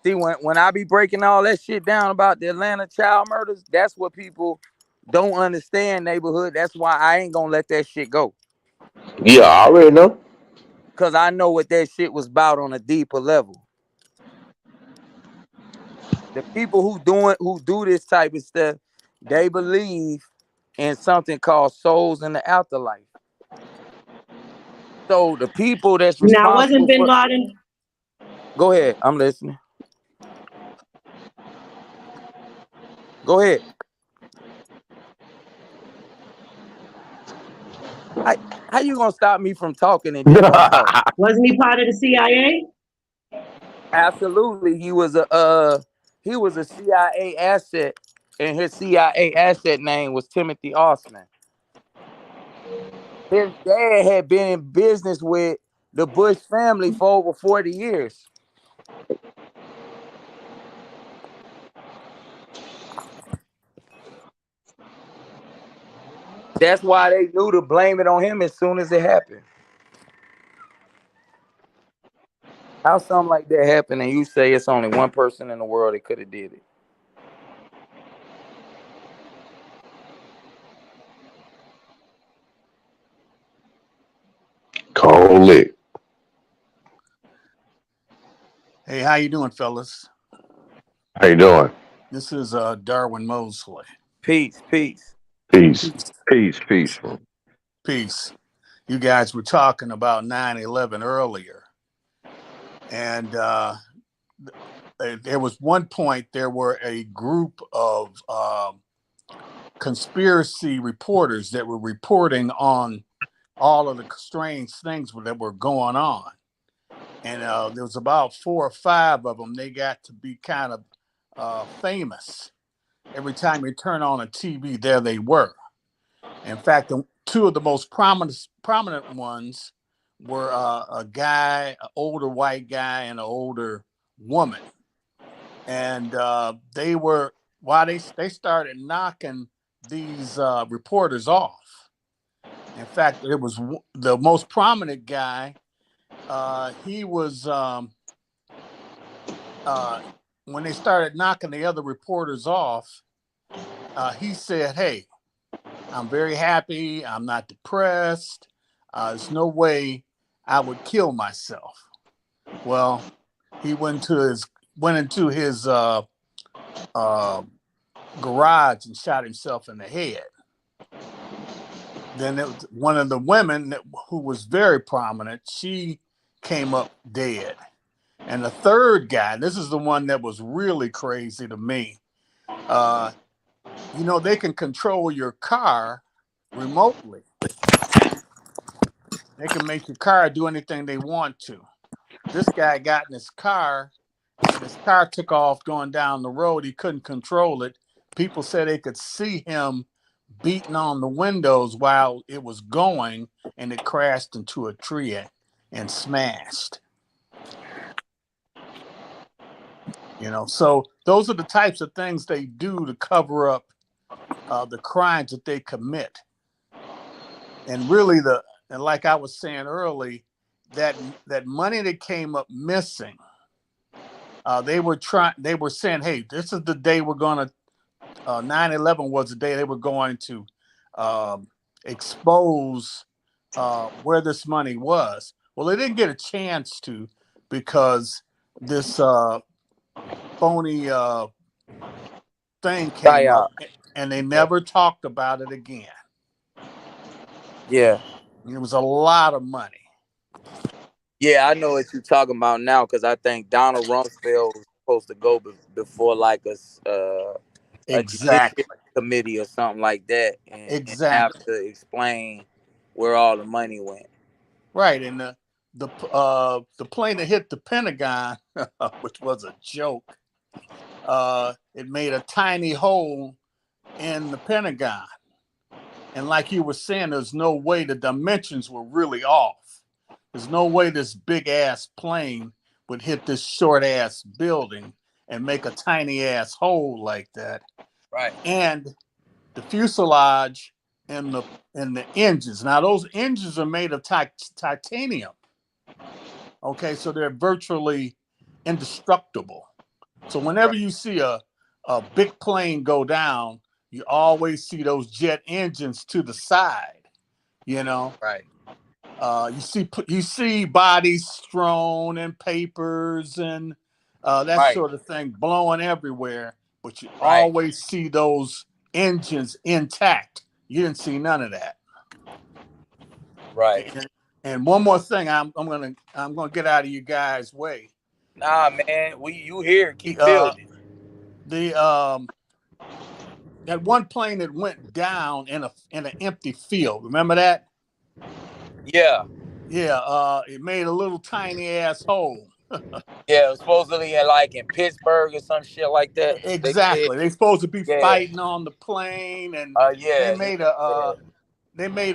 See, when I be breaking all that shit down about the Atlanta child murders, that's what people don't understand neighborhood. That's why I ain't gonna let that shit go. Yeah, I already know. Cause I know what that shit was about on a deeper level. The people who do this type of stuff, they believe in something called souls in the afterlife. So the people that's Now, wasn't responsible Bin for, Laden? go ahead, I'm listening. Go ahead. How, how you gonna stop me from talking and then don't talk? Wasn't he part of the CIA? Absolutely, he was a CIA asset, and his CIA asset name was Timothy Osman. His dad had been in business with the Bush family for over 40 years. That's why they knew to blame it on him as soon as it happened. How something like that happened and you say it's only one person in the world that could have did it? Call it. Hey, how you doing, fellas? How you doing? This is Darwin Mosley. Peace, peace. Peace. Peace. Peace, peace. Peace. You guys were talking about 9/11 earlier, and there was one point there were a group of conspiracy reporters that were reporting on all of the strange things that were going on, and there was about 4 or 5 of them. They got to be kind of famous. Every time you turn on a TV, there they were. In fact, two of the most prominent ones were a guy, an older white guy, and an older woman, and they were while they started knocking these reporters off. In fact, it was the most prominent guy. He was when they started knocking the other reporters off. He said, "Hey, I'm very happy. I'm not depressed. There's no way I would kill myself." Well, he went into his uh, garage and shot himself in the head. Then it was one of the women who was very prominent. She came up dead. And the third guy, this is the one that was really crazy to me. Uh, they can control your car remotely. They can make your car do anything they want to. This guy got in his car and his car took off going down the road. He couldn't control it. People said they could see him beating on the windows while it was going, and it crashed into a tree and smashed. So those are the types of things they do to cover up the crimes that they commit. And really, and like I was saying early, that money that came up missing, they were saying, hey, this is the day we're going to 9/11 was the day they were going to expose where this money was. Well, they didn't get a chance to, because this phony thing came up, Psyop. and they Yeah. never talked about it again. Yeah. It was a lot of money. Yeah, I know what you're talking about now because I think Donald Rumsfeld was supposed to go before like a judicial Exactly. committee or something like that, and have Exactly. to explain where all the money went. Right. And the plane that hit the Pentagon, which was a joke, it made a tiny hole in the Pentagon. And like you were saying, there's no way the dimensions were really off. There's no way this big ass plane would hit this short ass building and make a tiny ass hole like that. Right. And the fuselage and the engines. Now those engines are made of titanium. Okay, so they're virtually indestructible. So whenever you see a big plane go down, you always see those jet engines to the side. You know, Right. you see bodies strewn and papers and that Right. sort of thing blowing everywhere, but you Right. always see those engines intact. You didn't see none of that. Right. And one more thing, I'm gonna get out of you guys' way. Nah, man. You here? The Keep building. the that one plane that went down in an empty field. Remember that? Yeah. Yeah, it made a little tiny ass hole. Yeah. It was supposedly in Pittsburgh or some shit like that. They said. Exactly. They supposed to be Yeah. fighting on the plane, and they Yeah. Yeah. made a Yeah.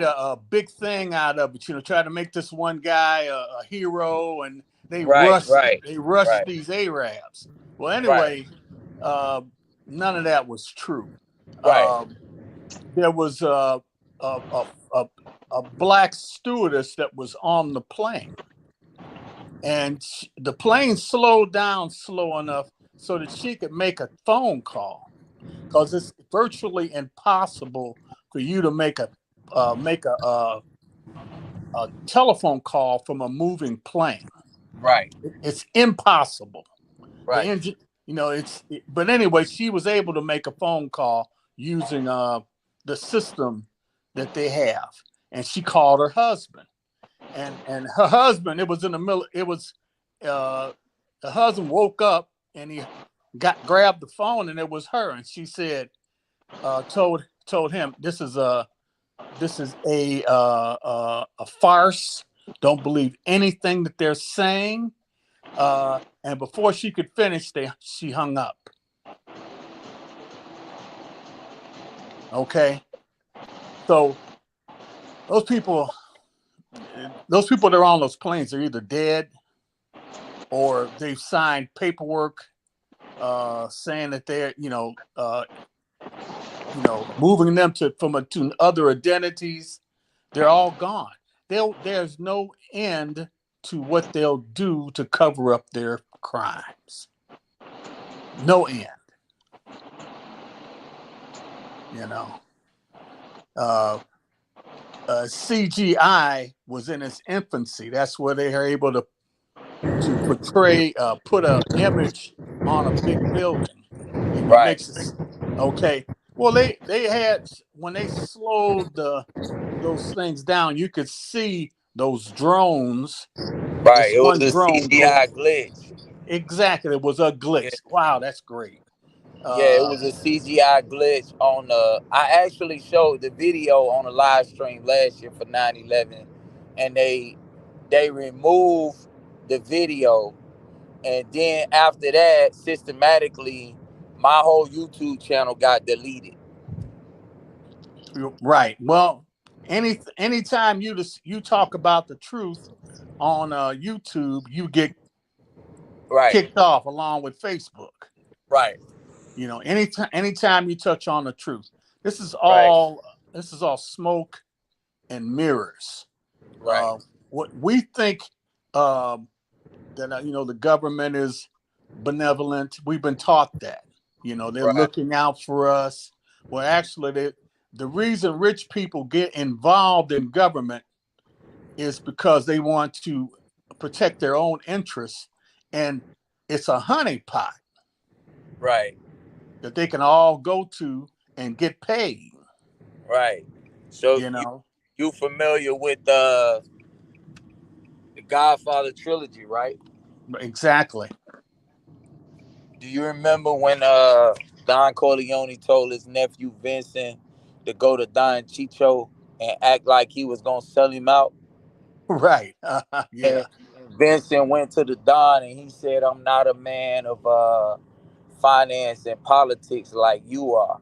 a big thing out of it. You know, try to make this one guy a hero, and Right. Right. they rushed Right. these Arabs. Well, Right. anyway, uh, none of that was true. Right. There was a, a, a, a black stewardess that was on the plane, and the plane slowed down slow enough so that she could make a phone call, because it's virtually impossible for you to make a telephone call from a moving plane. Right. It's impossible. The Right. engine, but anyway, she was able to make a phone call using the system that they have, and she called her husband, and her husband. It was in the middle. It was the husband woke up and he grabbed the phone, and it was her, and she said, told him, this is a farce. Don't believe anything that they're saying. And before she could finish, she hung up. Okay, so those people, that are on those planes are either dead or they've signed paperwork saying that they're moving them to other identities. They're all gone. There's no end to what they'll do to cover up their crimes. No end. You know, CGI was in its infancy. That's where they are able to portray, put a image on a big building, and it Right. makes it okay. Well, they had, when they slowed those things down, you could see those drones. Right. This It was one a drone go CGI glitch. exactly. It was a Yeah. glitch. Wow, that's great. Yeah, it Uh, was a CGI glitch on the. I actually showed the video on a live stream last year for 9/11, and they removed the video, and then after that, systematically, my whole YouTube channel got deleted. right. Well, anytime you talk about the truth on YouTube, you get Right. kicked off along with Facebook. Right. You know, anytime you touch on the truth, this is Right. all this is all smoke and mirrors. Right. What we think, uh, that the government is benevolent. We've been taught that. They're Right. looking out for us. Well, actually, the reason rich people get involved in government is because they want to protect their own interests, and it's a honeypot Right. that they can all go to and get paid. Right. So You you know, you familiar with the Godfather trilogy, right? exactly. Do you remember when Don Corleone told his nephew Vincent to go to Don Chicho and act like he was gonna sell him out? Right. And Yeah, Vincent went to the Don and he said, "I'm not a man of finance and politics like you are,"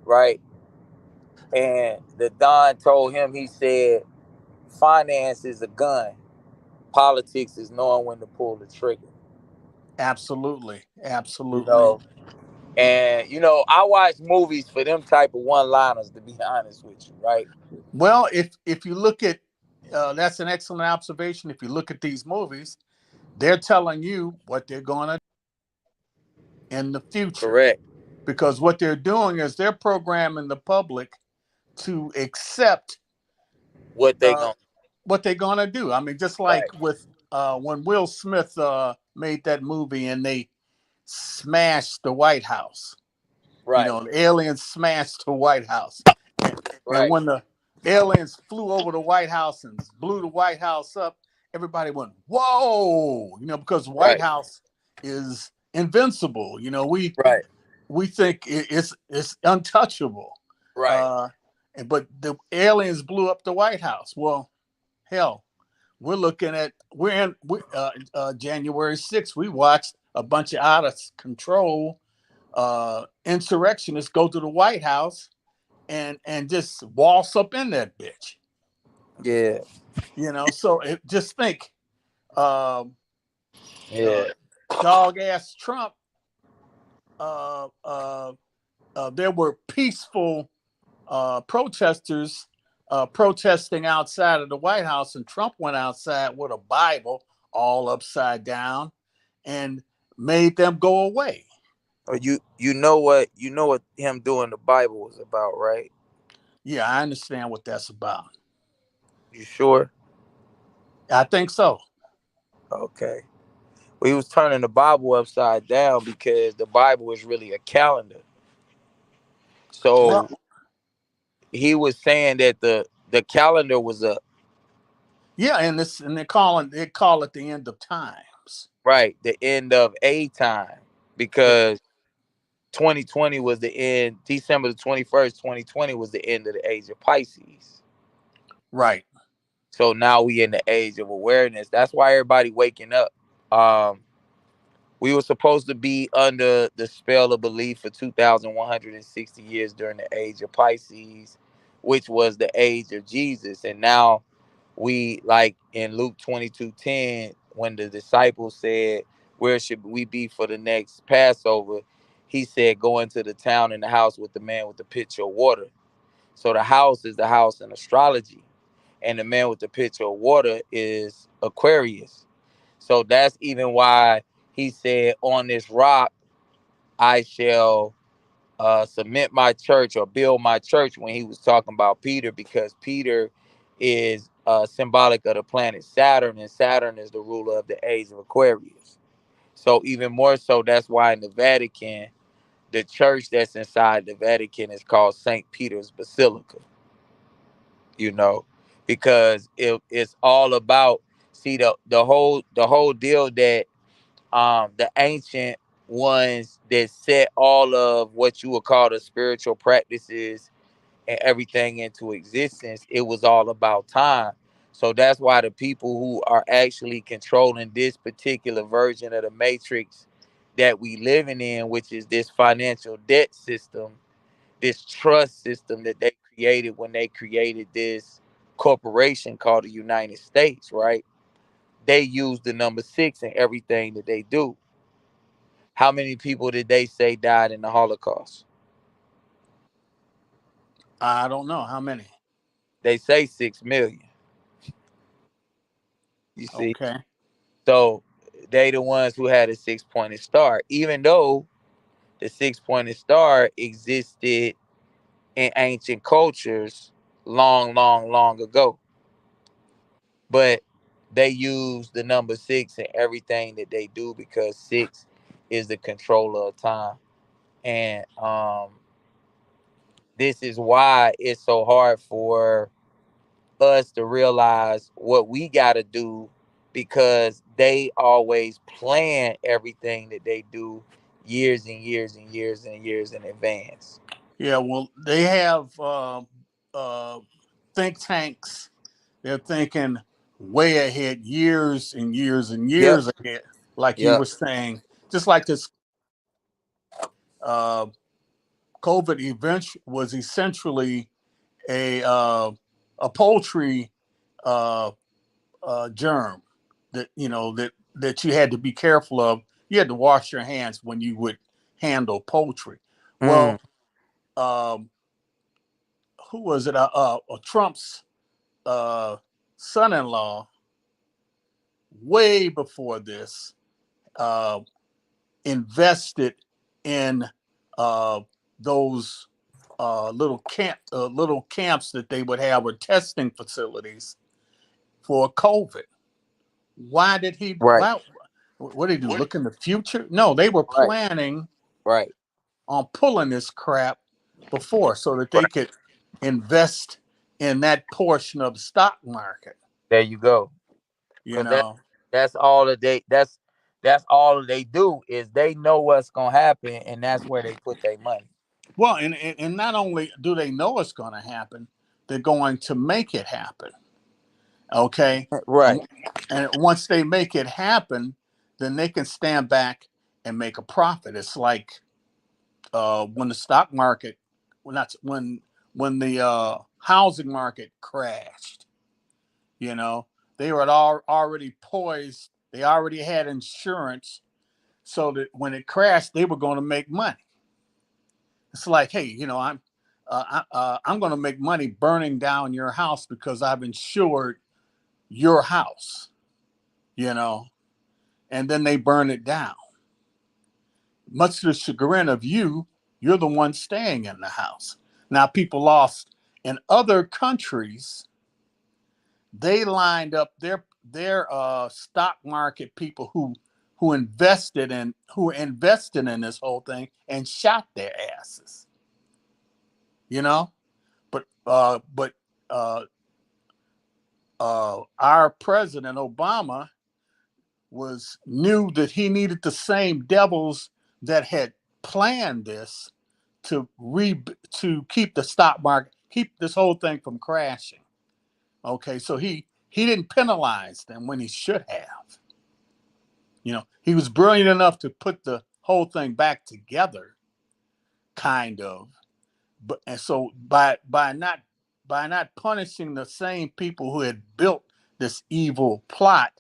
right? And the Don told him, he said, "Finance is a gun. Politics is knowing when to pull the trigger." absolutely, You absolutely. know, and I watch movies for them type of one-liners. To be honest with you, right? Well, if you look at, that's an excellent observation. If you look at these movies, they're telling you what they're going to do in the future. Correct. because what they're doing is they're programming the public to accept What they uh, going what they're gonna do. I mean, just like right, with when Will Smith made that movie and they smashed the White House. You right, know, the aliens smashed the White House, and right, when the aliens flew over the White House and blew the White House up, everybody went, "Whoa!" You know, because the White right, House is invincible. You know, right, we think it's untouchable. right. Uh, but the aliens blew up the White House. Well, hell, we're in January 6th. We watched a bunch of out of control insurrectionists go to the White House and just waltz up in that bitch. Yeah, You know, so just think, um, yeah. dog ass Trump. Uh, uh, there were peaceful protesters protesting outside of the White House, and Trump went outside with a Bible all upside down and made them go away. Or you know what him doing the Bible was about, right? Yeah, I understand what that's about. You sure? I think so. Okay. Well, he was turning the Bible upside down because the Bible is really a calendar. So Well, he was saying that the calendar was a yeah, and they call it the end of times. right, the end of a time It, because 2020 was the end. December the 21st, 2020 was the end of the age of Pisces. right. So now we in the age of awareness. That's why everybody waking up. Um, we were supposed to be under the spell of belief for 2,160 years during the age of Pisces, which was the age of Jesus. And now we, like in Luke 22:10, when the disciples said, "Where should we be for the next Passover?" He said, "Go into the town in the house with the man with the pitcher of water." So the house is the house in astrology, and the man with the pitcher of water is Aquarius. So that's even why he said, "On this rock I shall cement my church or build my church," when he was talking about Peter, because Peter is symbolic of the planet Saturn, and Saturn is the ruler of the age of Aquarius. So even more so, that's why in the Vatican, the church that's inside the Vatican is called St. Peter's Basilica, you know, because it's all about, see, the whole deal that the ancient ones that set all of what you would call the spiritual practices and everything into existence, it was all about time. So that's why the people who are actually controlling this particular version of the matrix that we living in, which is this financial debt system, this trust system that they created when they created this corporation called the United States, right? They use the number six in everything that they do. How many people did they say died in the Holocaust? I don't know how many. They say 6 million. You see, Okay. so they the ones who had a six-pointed star, even though the six-pointed star existed in ancient cultures long, long, long ago. But they use the number six in everything that they do because six is the controller of time. And this is why it's so hard for us to realize what we got to do, because they always plan everything that they do years and years and years and years in advance. Yeah. Well, they have uh, think tanks. They're thinking way ahead, years and years and Yep. years ahead. Like you Yep. were saying, just like this uh, COVID event was essentially a uh, a poultry uh, germ that that you had to be careful of. You had to wash your hands when you would handle poultry. Mm. Well, um, who was it? Trump's uh, son-in-law, way before this, uh, invested in uh, those little camps that they would have, or testing facilities for COVID. Why did he? Right. Why? What did he do? Look in the future? No, they were Right. planning Right. on pulling this crap before, so that they Right. could invest in that portion of the stock market. There you go. You Cause that know. that's all that that's all they do is they know what's gonna happen, and that's where they put their money. Well, and not only do they know it's going to happen, they're going to make it happen. Okay, Right. and and once they make it happen, then they can stand back and make a profit. It's like when the stock market, when the housing market crashed. You know, they were already poised. They already had insurance, so that when it crashed, they were going to make money. It's like, hey, I'm going to make money burning down your house because I've insured your house. You know, and then they burn it down. Much to the chagrin of you, you're the one staying in the house. Now, people lost in other countries. They lined up their stock market people who invested in this whole thing and shot their asses. You know, but uh, our president Obama was knew that he needed the same devils that had planned this to keep the stock market, keep this whole thing from crashing. Okay, so he didn't penalize them when he should have. You know, he was brilliant enough to put the whole thing back together, kind of. But and so by not punishing the same people who had built this evil plot,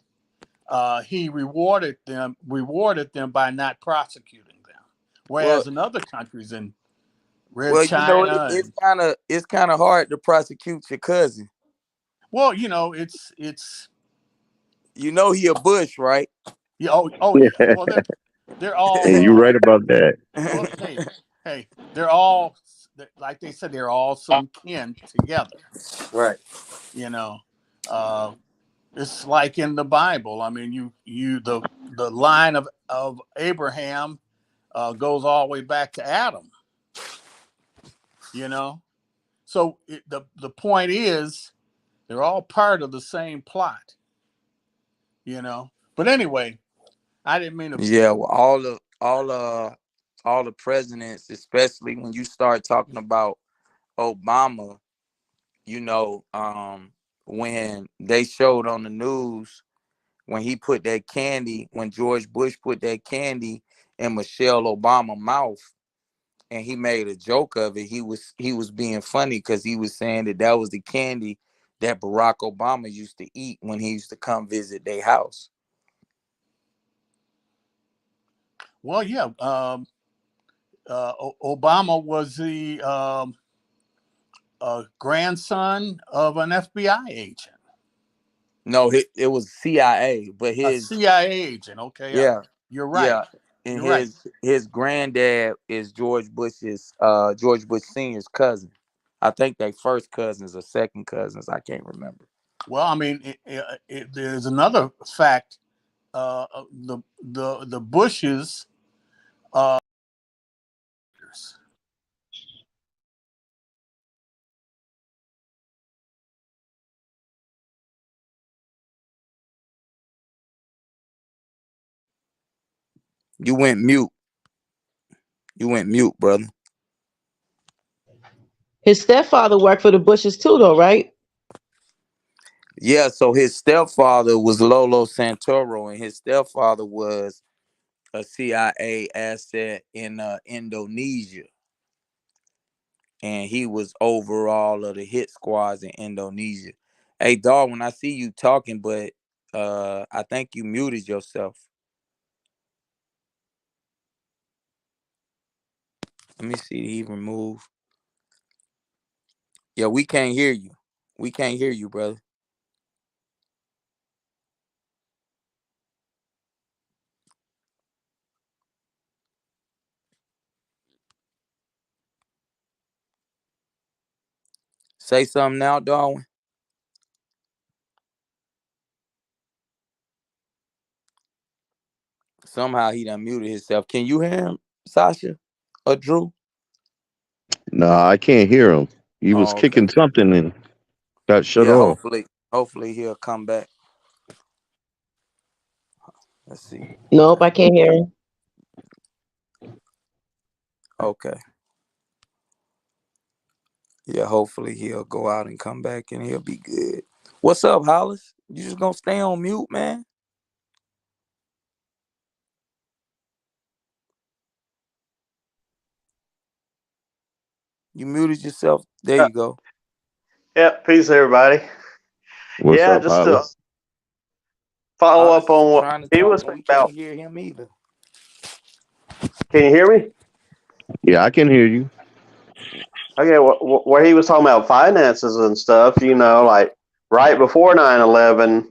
he rewarded them by not prosecuting them. Well, Whereas in other countries, in Red well, China, it's and kind of hard to prosecute your cousin. well, it's He a Bush, right? yeah, oh yeah. Well, they're And you're all right about that. well, hey, they're all, like they said, they're all some kin together. Right. You know, uh, it's like in the Bible. I mean, the line of Abraham goes all the way back to Adam. You know, so the point is they're all part of the same plot. You know, but anyway, I didn't mean to. Yeah. Well, all the presidents, especially when you start talking about Obama, you know, when they showed on the news when he put that candy, when George Bush put that candy in Michelle Obama's mouth, and he made a joke of it. He was being funny because he was saying that was the candy that Barack Obama used to eat when he used to come visit their house. Well, yeah. Obama was the grandson of an FBI agent, No, it was CIA, but a his CIA agent. Okay, yeah, you're right. yeah, and You're right. his granddad is George Bush Senior's cousin. I think they first cousins or second cousins. I can't remember. Well, I mean, there's another fact. The Bushes. Uh, You went mute. You went mute, brother. His stepfather worked for the Bushes too, though, right? Yeah, so his stepfather was Lolo Santoro, and his stepfather was a CIA asset in Indonesia, and he was over all of the hit squads in Indonesia. Hey, dog, when I see you talking, but I think you muted yourself. Let me see. Did he remove? Yeah, we can't hear you. We can't hear you, brother. Say something now, Darwin. Somehow he done muted himself. Can you hear him, Sasha or Drew? No, I can't hear him. He was Oh, okay. kicking something and got shut Yeah, off. hopefully he'll come back. Let's see. Nope, I can't hear him. Okay. Yeah, hopefully he'll go out and come back and he'll be good. What's up, Hollis? You just gonna stay on mute, man? You muted yourself. There Uh, you go. yeah, peace, everybody. What's Yeah, up, just to Hollis? follow up Hollis on what trying to he talk was and saying we can't about. hear him either. Can you hear me? Yeah, I can hear you. Okay, where he was talking about finances and stuff, like right before 9/11,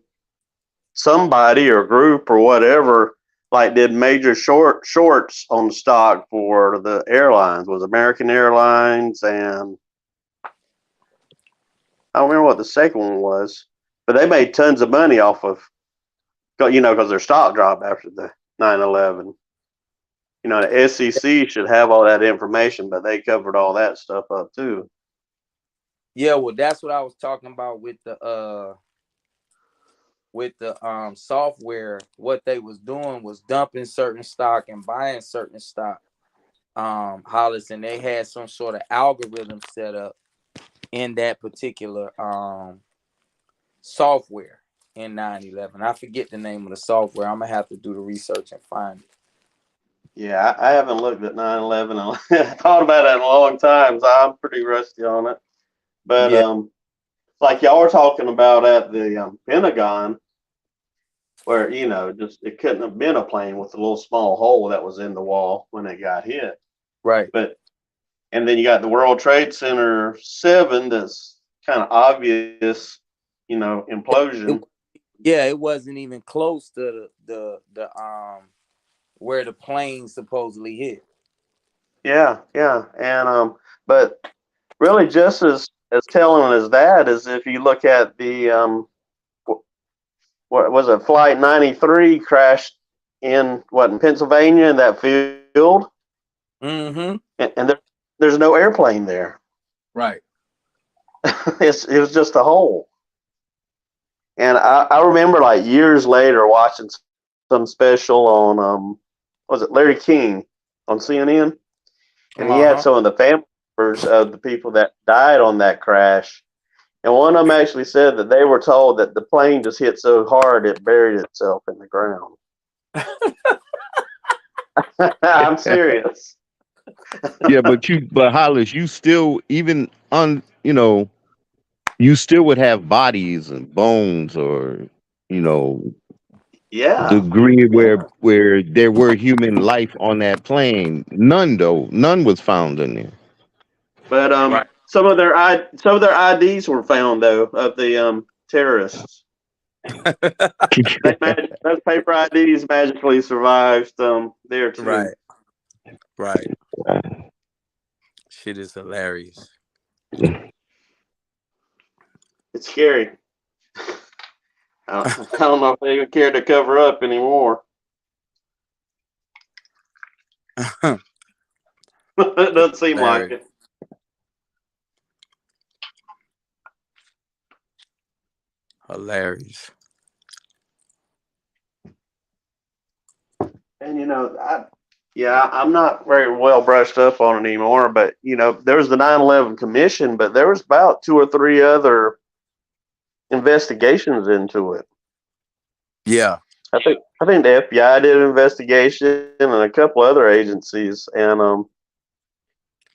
somebody or group or whatever, like did major shorts on the stock for the airlines. Was American Airlines, and I don't remember what the second one was, but they made tons of money off of, because their stock dropped after the 9/11. The SEC should have all that information, but they covered all that stuff up too. Yeah, well, that's what I was talking about with the software. What they was doing was dumping certain stock and buying certain stock. Hollis, and they had some sort of algorithm set up in that particular software in 9/11. I forget the name of the software. I'm gonna have to do the research and find it. Yeah, I haven't looked at 9/11. I thought about it in a long time, so I'm pretty rusty on it. But Yeah, like y'all were talking about at the Pentagon, where just it couldn't have been a plane with a little small hole that was in the wall when it got hit. right. But and then you got the World Trade Center 7, that's kind of obvious, It, implosion. yeah, it wasn't even close to the where the plane supposedly hit. Yeah, yeah, and but really, just as telling as that is if you look at the what was it, Flight 93 crashed in Pennsylvania in that field, Mm-hmm. and there's no airplane there. Right. It was just a hole. And I remember like years later watching some special on was it Larry King on CNN, and he had Uh-huh. some of the family members of the people that died on that crash. And one of them actually said that they were told that the plane just hit so hard it buried itself in the ground. I'm serious. Yeah, but Hollis, you still even you still would have bodies and bones or you know Yeah, degree where yeah. where there were human life on that plane. None though, none was found in there. But Right. some of their IDs were found though of the terrorists. Those paper IDs magically survived there too. Right. Right. Shit is hilarious. It's scary. I don't know if they even care to cover up anymore. It doesn't seem like Hilarious. it. Hilarious. And I'm not very well brushed up on it anymore. But there was the 9/11 Commission, but there was about two or three other investigations into it. Yeah. I think the FBI did an investigation and a couple other agencies, and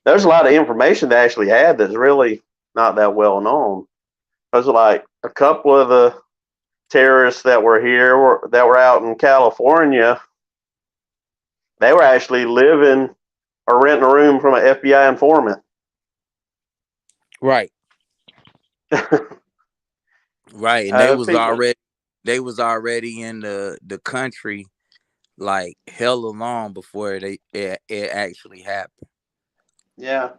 there's a lot of information they actually had that's really not that well known. There's like a couple of the terrorists that were here that were out in California. They were actually living or renting a room from an FBI informant. Right. Right. And People, they was already in the country like hella long before it actually happened. yeah,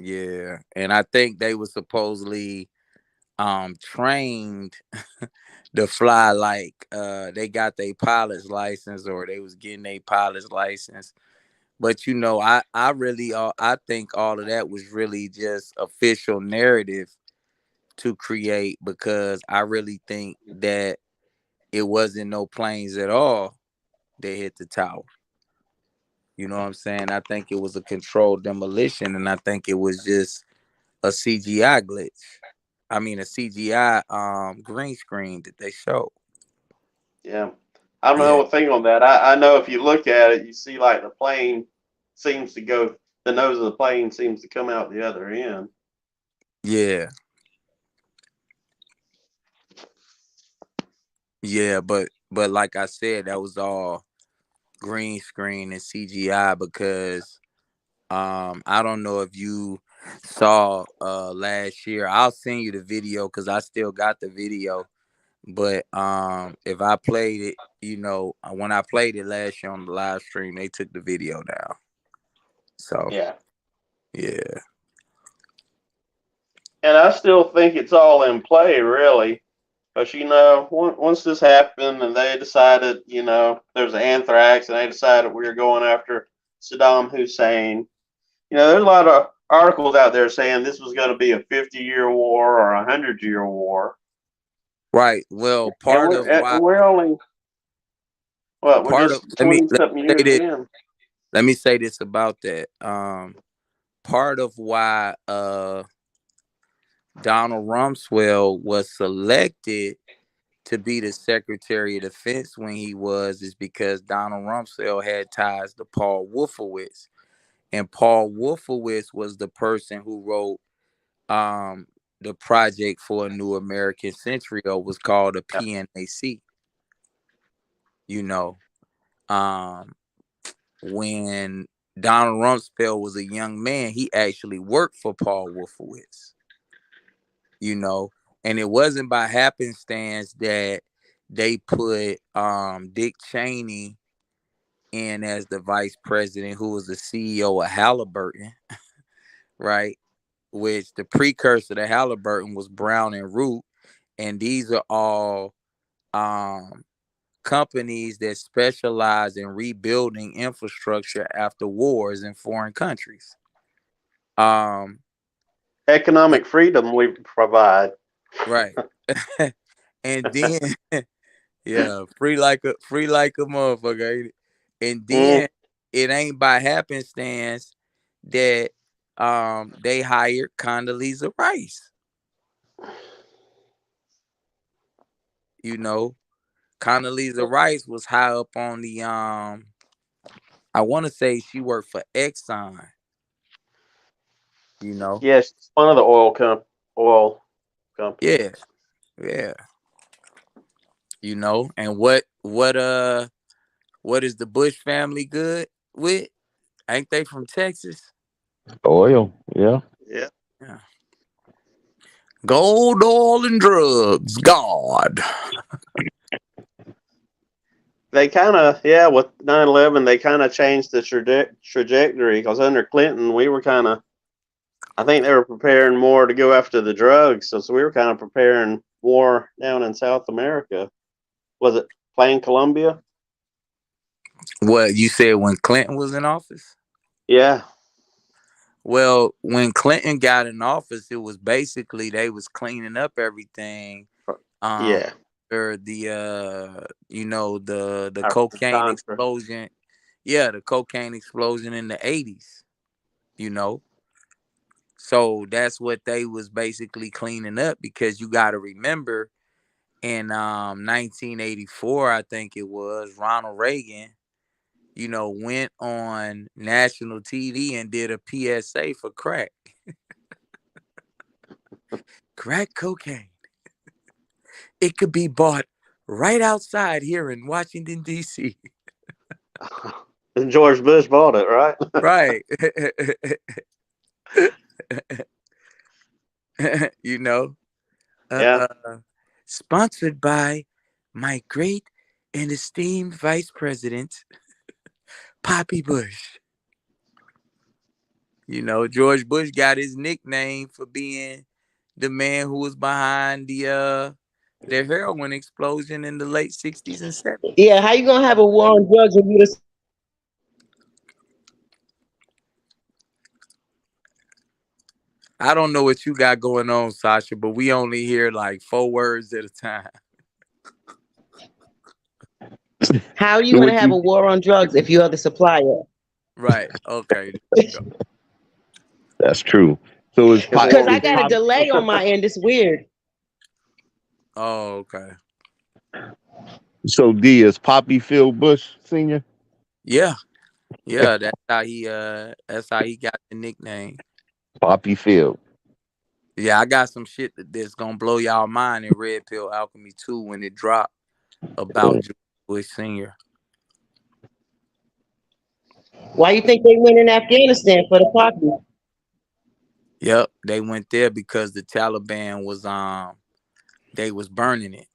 Yeah, and I think they were supposedly trained to fly like they got their pilot's license or they was getting their pilot's license. But you know, I really I think all of that was really just official narrative to create, because I really think that it wasn't no planes at all that hit the tower. You know what I'm saying? I think it was a controlled demolition, and I think it was just a CGI glitch. I mean, a CGI green screen that they showed. Yeah. I don't know Yeah, what thing on that. I know if you look at it, you see like the plane seems to go, the nose of the plane seems to come out the other end. yeah, yeah. But like I said, that was all green screen and CGI, because I don't know if you saw last year. I'll send you the video because I still got the video. But if I played it, you know, when I played it last year on the live stream, they took the video down. So Yeah. yeah, And I still think it's all in play, really. Because, once this happened and they decided, there's anthrax and they decided we were going after Saddam Hussein, there's a lot of articles out there saying this was going to be a 50-year war or a 100-year war. right. Well, And part of why, we're only, what, we're part of just let me 20 something say years this. in. Let me say this about that. Part of why Donald Rumsfeld was selected to be the Secretary of Defense when he was, is because Donald Rumsfeld had ties to Paul Wolfowitz, and Paul Wolfowitz was the person who wrote um the project for a new American Century, or was called a Yeah. PNAC. You know, um, when Donald Rumsfeld was a young man, he actually worked for Paul Wolfowitz. You know, and it wasn't by happenstance that they put Dick Cheney in as the vice president, who was the CEO of Halliburton, right? Which the precursor to Halliburton was Brown and Root, and these are all um, companies that specialize in rebuilding infrastructure after wars in foreign countries. Um, and- Economic freedom we provide. right, and then yeah, free like a motherfucker, ain't it? And Mm, then it ain't by happenstance that they hired Condoleezza Rice. You know, Condoleezza Rice was high up on the I want to say she worked for Exxon, you know. yes, it's one of the oil Yeah, companies. yeah. You know, and what is the Bush family good with? Ain't they from Texas? Oil, yeah. Yeah. Yeah. Gold, oil, and drugs. God. They kind of, yeah, with 9/11, they kind of changed the trajectory because under Clinton, we were kind of, I think they were preparing more to go after the drugs. So we were kind of preparing more down in South America. Was it Plain Colombia? What you said when Clinton was in office? Yeah. Well, when Clinton got in office, it was basically they was cleaning up everything. Um, Yeah. or the you know, the After cocaine Contra. explosion. Yeah, the cocaine explosion in the 80s, you know. So that's what they was basically cleaning up, because you got to remember in 1984, I think it was, Ronald Reagan, you know, went on national TV and did a PSA for crack. Crack cocaine. It could be bought right outside here in Washington, D.C. And George Bush bought it, right? Right. You know, uh, Yeah. uh, sponsored by my great and esteemed Vice President, Poppy Bush. George Bush got his nickname for being the man who was behind the heroin explosion in the late 60s and 70s. Yeah, how you gonna have a war on drugs when you the I don't know what you got going on, Sasha, but we only hear like 4 words at a time. how are you gonna What have you a war on drugs if you are the supplier? Right. Okay. There you go. That's true. So Because they Because won't I is got a do. pop delay on my end. It's weird. Oh, okay. so D is Poppy Phil Bush Senior? Yeah. Yeah. That's how he got the nickname. Poppy Phil. Yeah, I got some shit that's gonna blow y'all mind in Red Pill Alchemy 2 when it dropped about George Bush Sr. Why you think they went in Afghanistan for the poppy? Yep, they went there because the Taliban was they was burning it.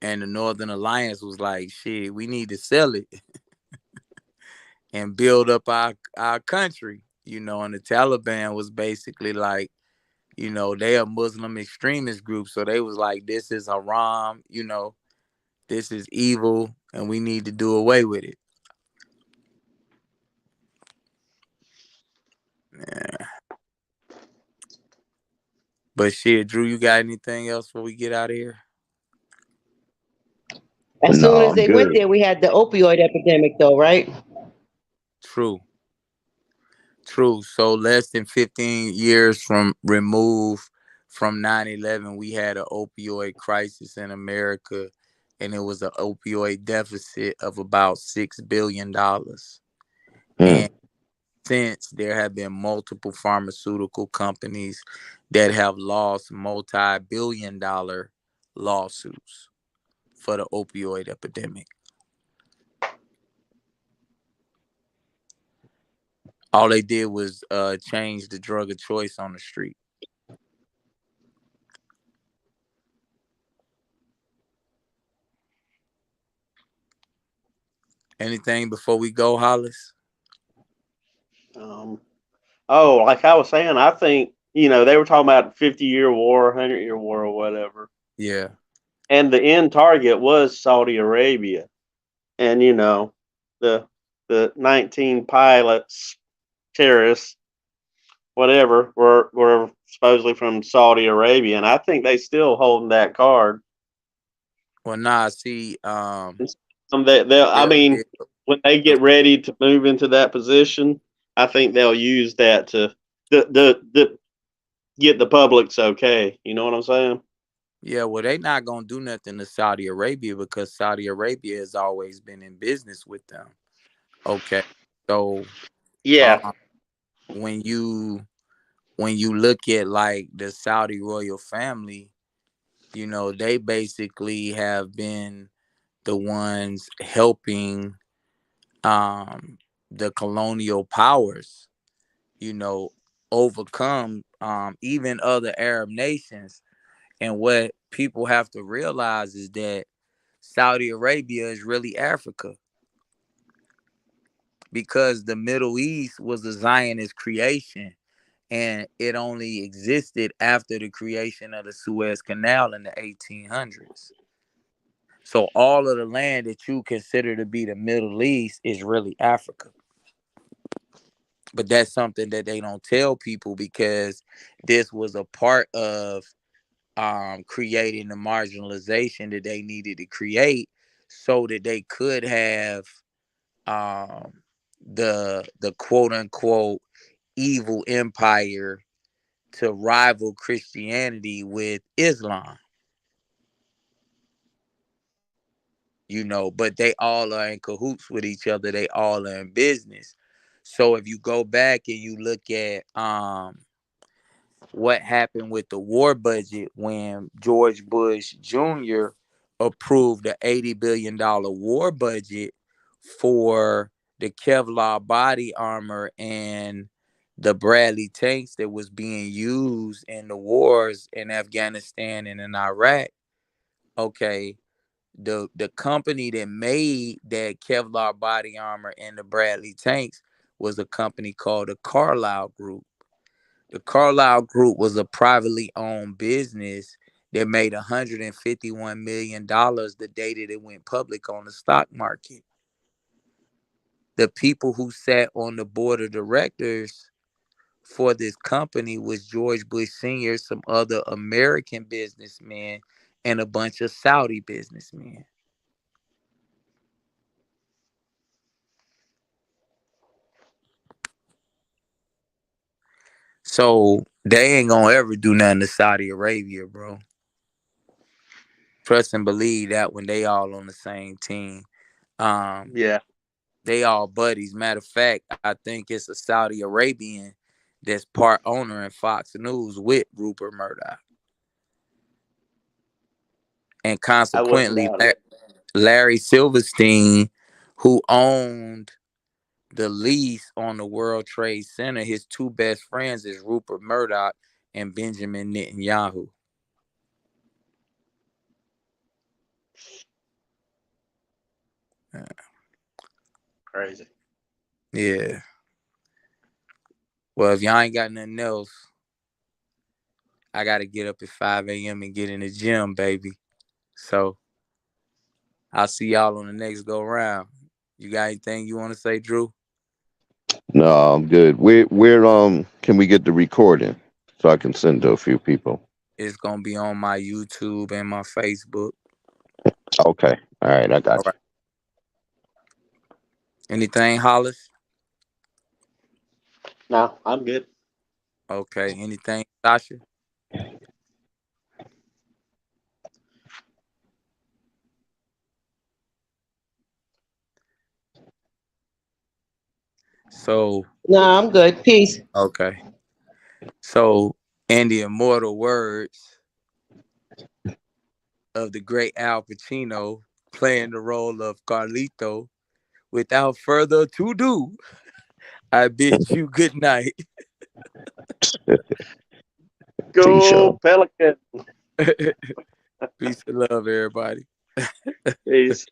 And the Northern Alliance was like, shit, we need to sell it and build up our country. And the Taliban was basically like, they a Muslim extremist group. So they was like, this is haram, this is evil, and we need to do away with it. Yeah. But shit, Drew, you got anything else before we get out of here? As No, soon as I'm they went good. there, we had the opioid epidemic, though, right? True. True. So less than 15 years from removed from 9/11, we had an opioid crisis in America, and it was an opioid deficit of about $6 billion. Hmm. And since there have been multiple pharmaceutical companies that have lost multi-billion-dollar lawsuits for the opioid epidemic. All they did was change the drug of choice on the street. Anything before we go, Hollis? Um, oh, like I was saying, I think they were talking about 50-year war, 100-year war, or whatever, Yeah. and the end target was Saudi Arabia, and the 19 pilots, terrorists, whatever, were supposedly from Saudi Arabia, and I think they still holding that card. Well, nah, see, I they'll, mean, they'll, when they they'll- get ready to move into that position, I think they'll use that to the get the public's okay. You know what I'm saying? yeah, well, they not gonna do nothing to Saudi Arabia because Saudi Arabia has always been in business with them. Okay, so Yeah, um, when you look at like the Saudi royal family, they basically have been the ones helping um the colonial powers, you know, overcome even other Arab nations. And what people have to realize is that Saudi Arabia is really Africa because the Middle East was a Zionist creation and it only existed after the creation of the Suez Canal in the 1800s. So all of the land that you consider to be the Middle East is really Africa. But that's something that they don't tell people because this was a part of creating the marginalization that they needed to create so that they could have um the quote unquote evil empire to rival Christianity with Islam, but they all are in cahoots with each other. They all are in business. So if you go back and you look at what happened with the war budget when George Bush Jr. approved the $80 billion war budget for the Kevlar body armor and the Bradley tanks that was being used in the wars in Afghanistan and in Iraq. Okay, the company that made that Kevlar body armor and the Bradley tanks was a company called the Carlyle Group. The Carlyle Group was a privately owned business that made $151 million the day that it went public on the stock market. The people who sat on the board of directors for this company was George Bush Sr., some other American businessmen, and a bunch of Saudi businessmen. So they ain't gonna ever do nothing to Saudi Arabia, bro. Trust and believe that when they all on the same team. Um, Yeah, they all buddies. Matter of fact, I think it's a Saudi Arabian that's part owner in Fox News with Rupert Murdoch. And I wouldn't consequently, doubt it. Larry Silverstein, who owned the lease on the World Trade Center, his two best friends is Rupert Murdoch and Benjamin Netanyahu. Crazy. Yeah. Well, if y'all ain't got nothing else, I got to get up at 5 a.m. and get in the gym, baby. So I'll see y'all on the next go round. You got anything you want to say, Drew? No, I'm good. Where can we get the recording so I can send to a few people? It's going to be on my YouTube and my Facebook. Okay. All right, I All got right. Anything, Hollis? No, I'm good. Okay. Anything, Sasha? So, No, I'm good. Peace. okay. So, in the immortal words of the great Al Pacino playing the role of Carlito, without further ado, I bid you good night. you. Peace, Go y'all. Pelican. Peace and love, everybody. Peace.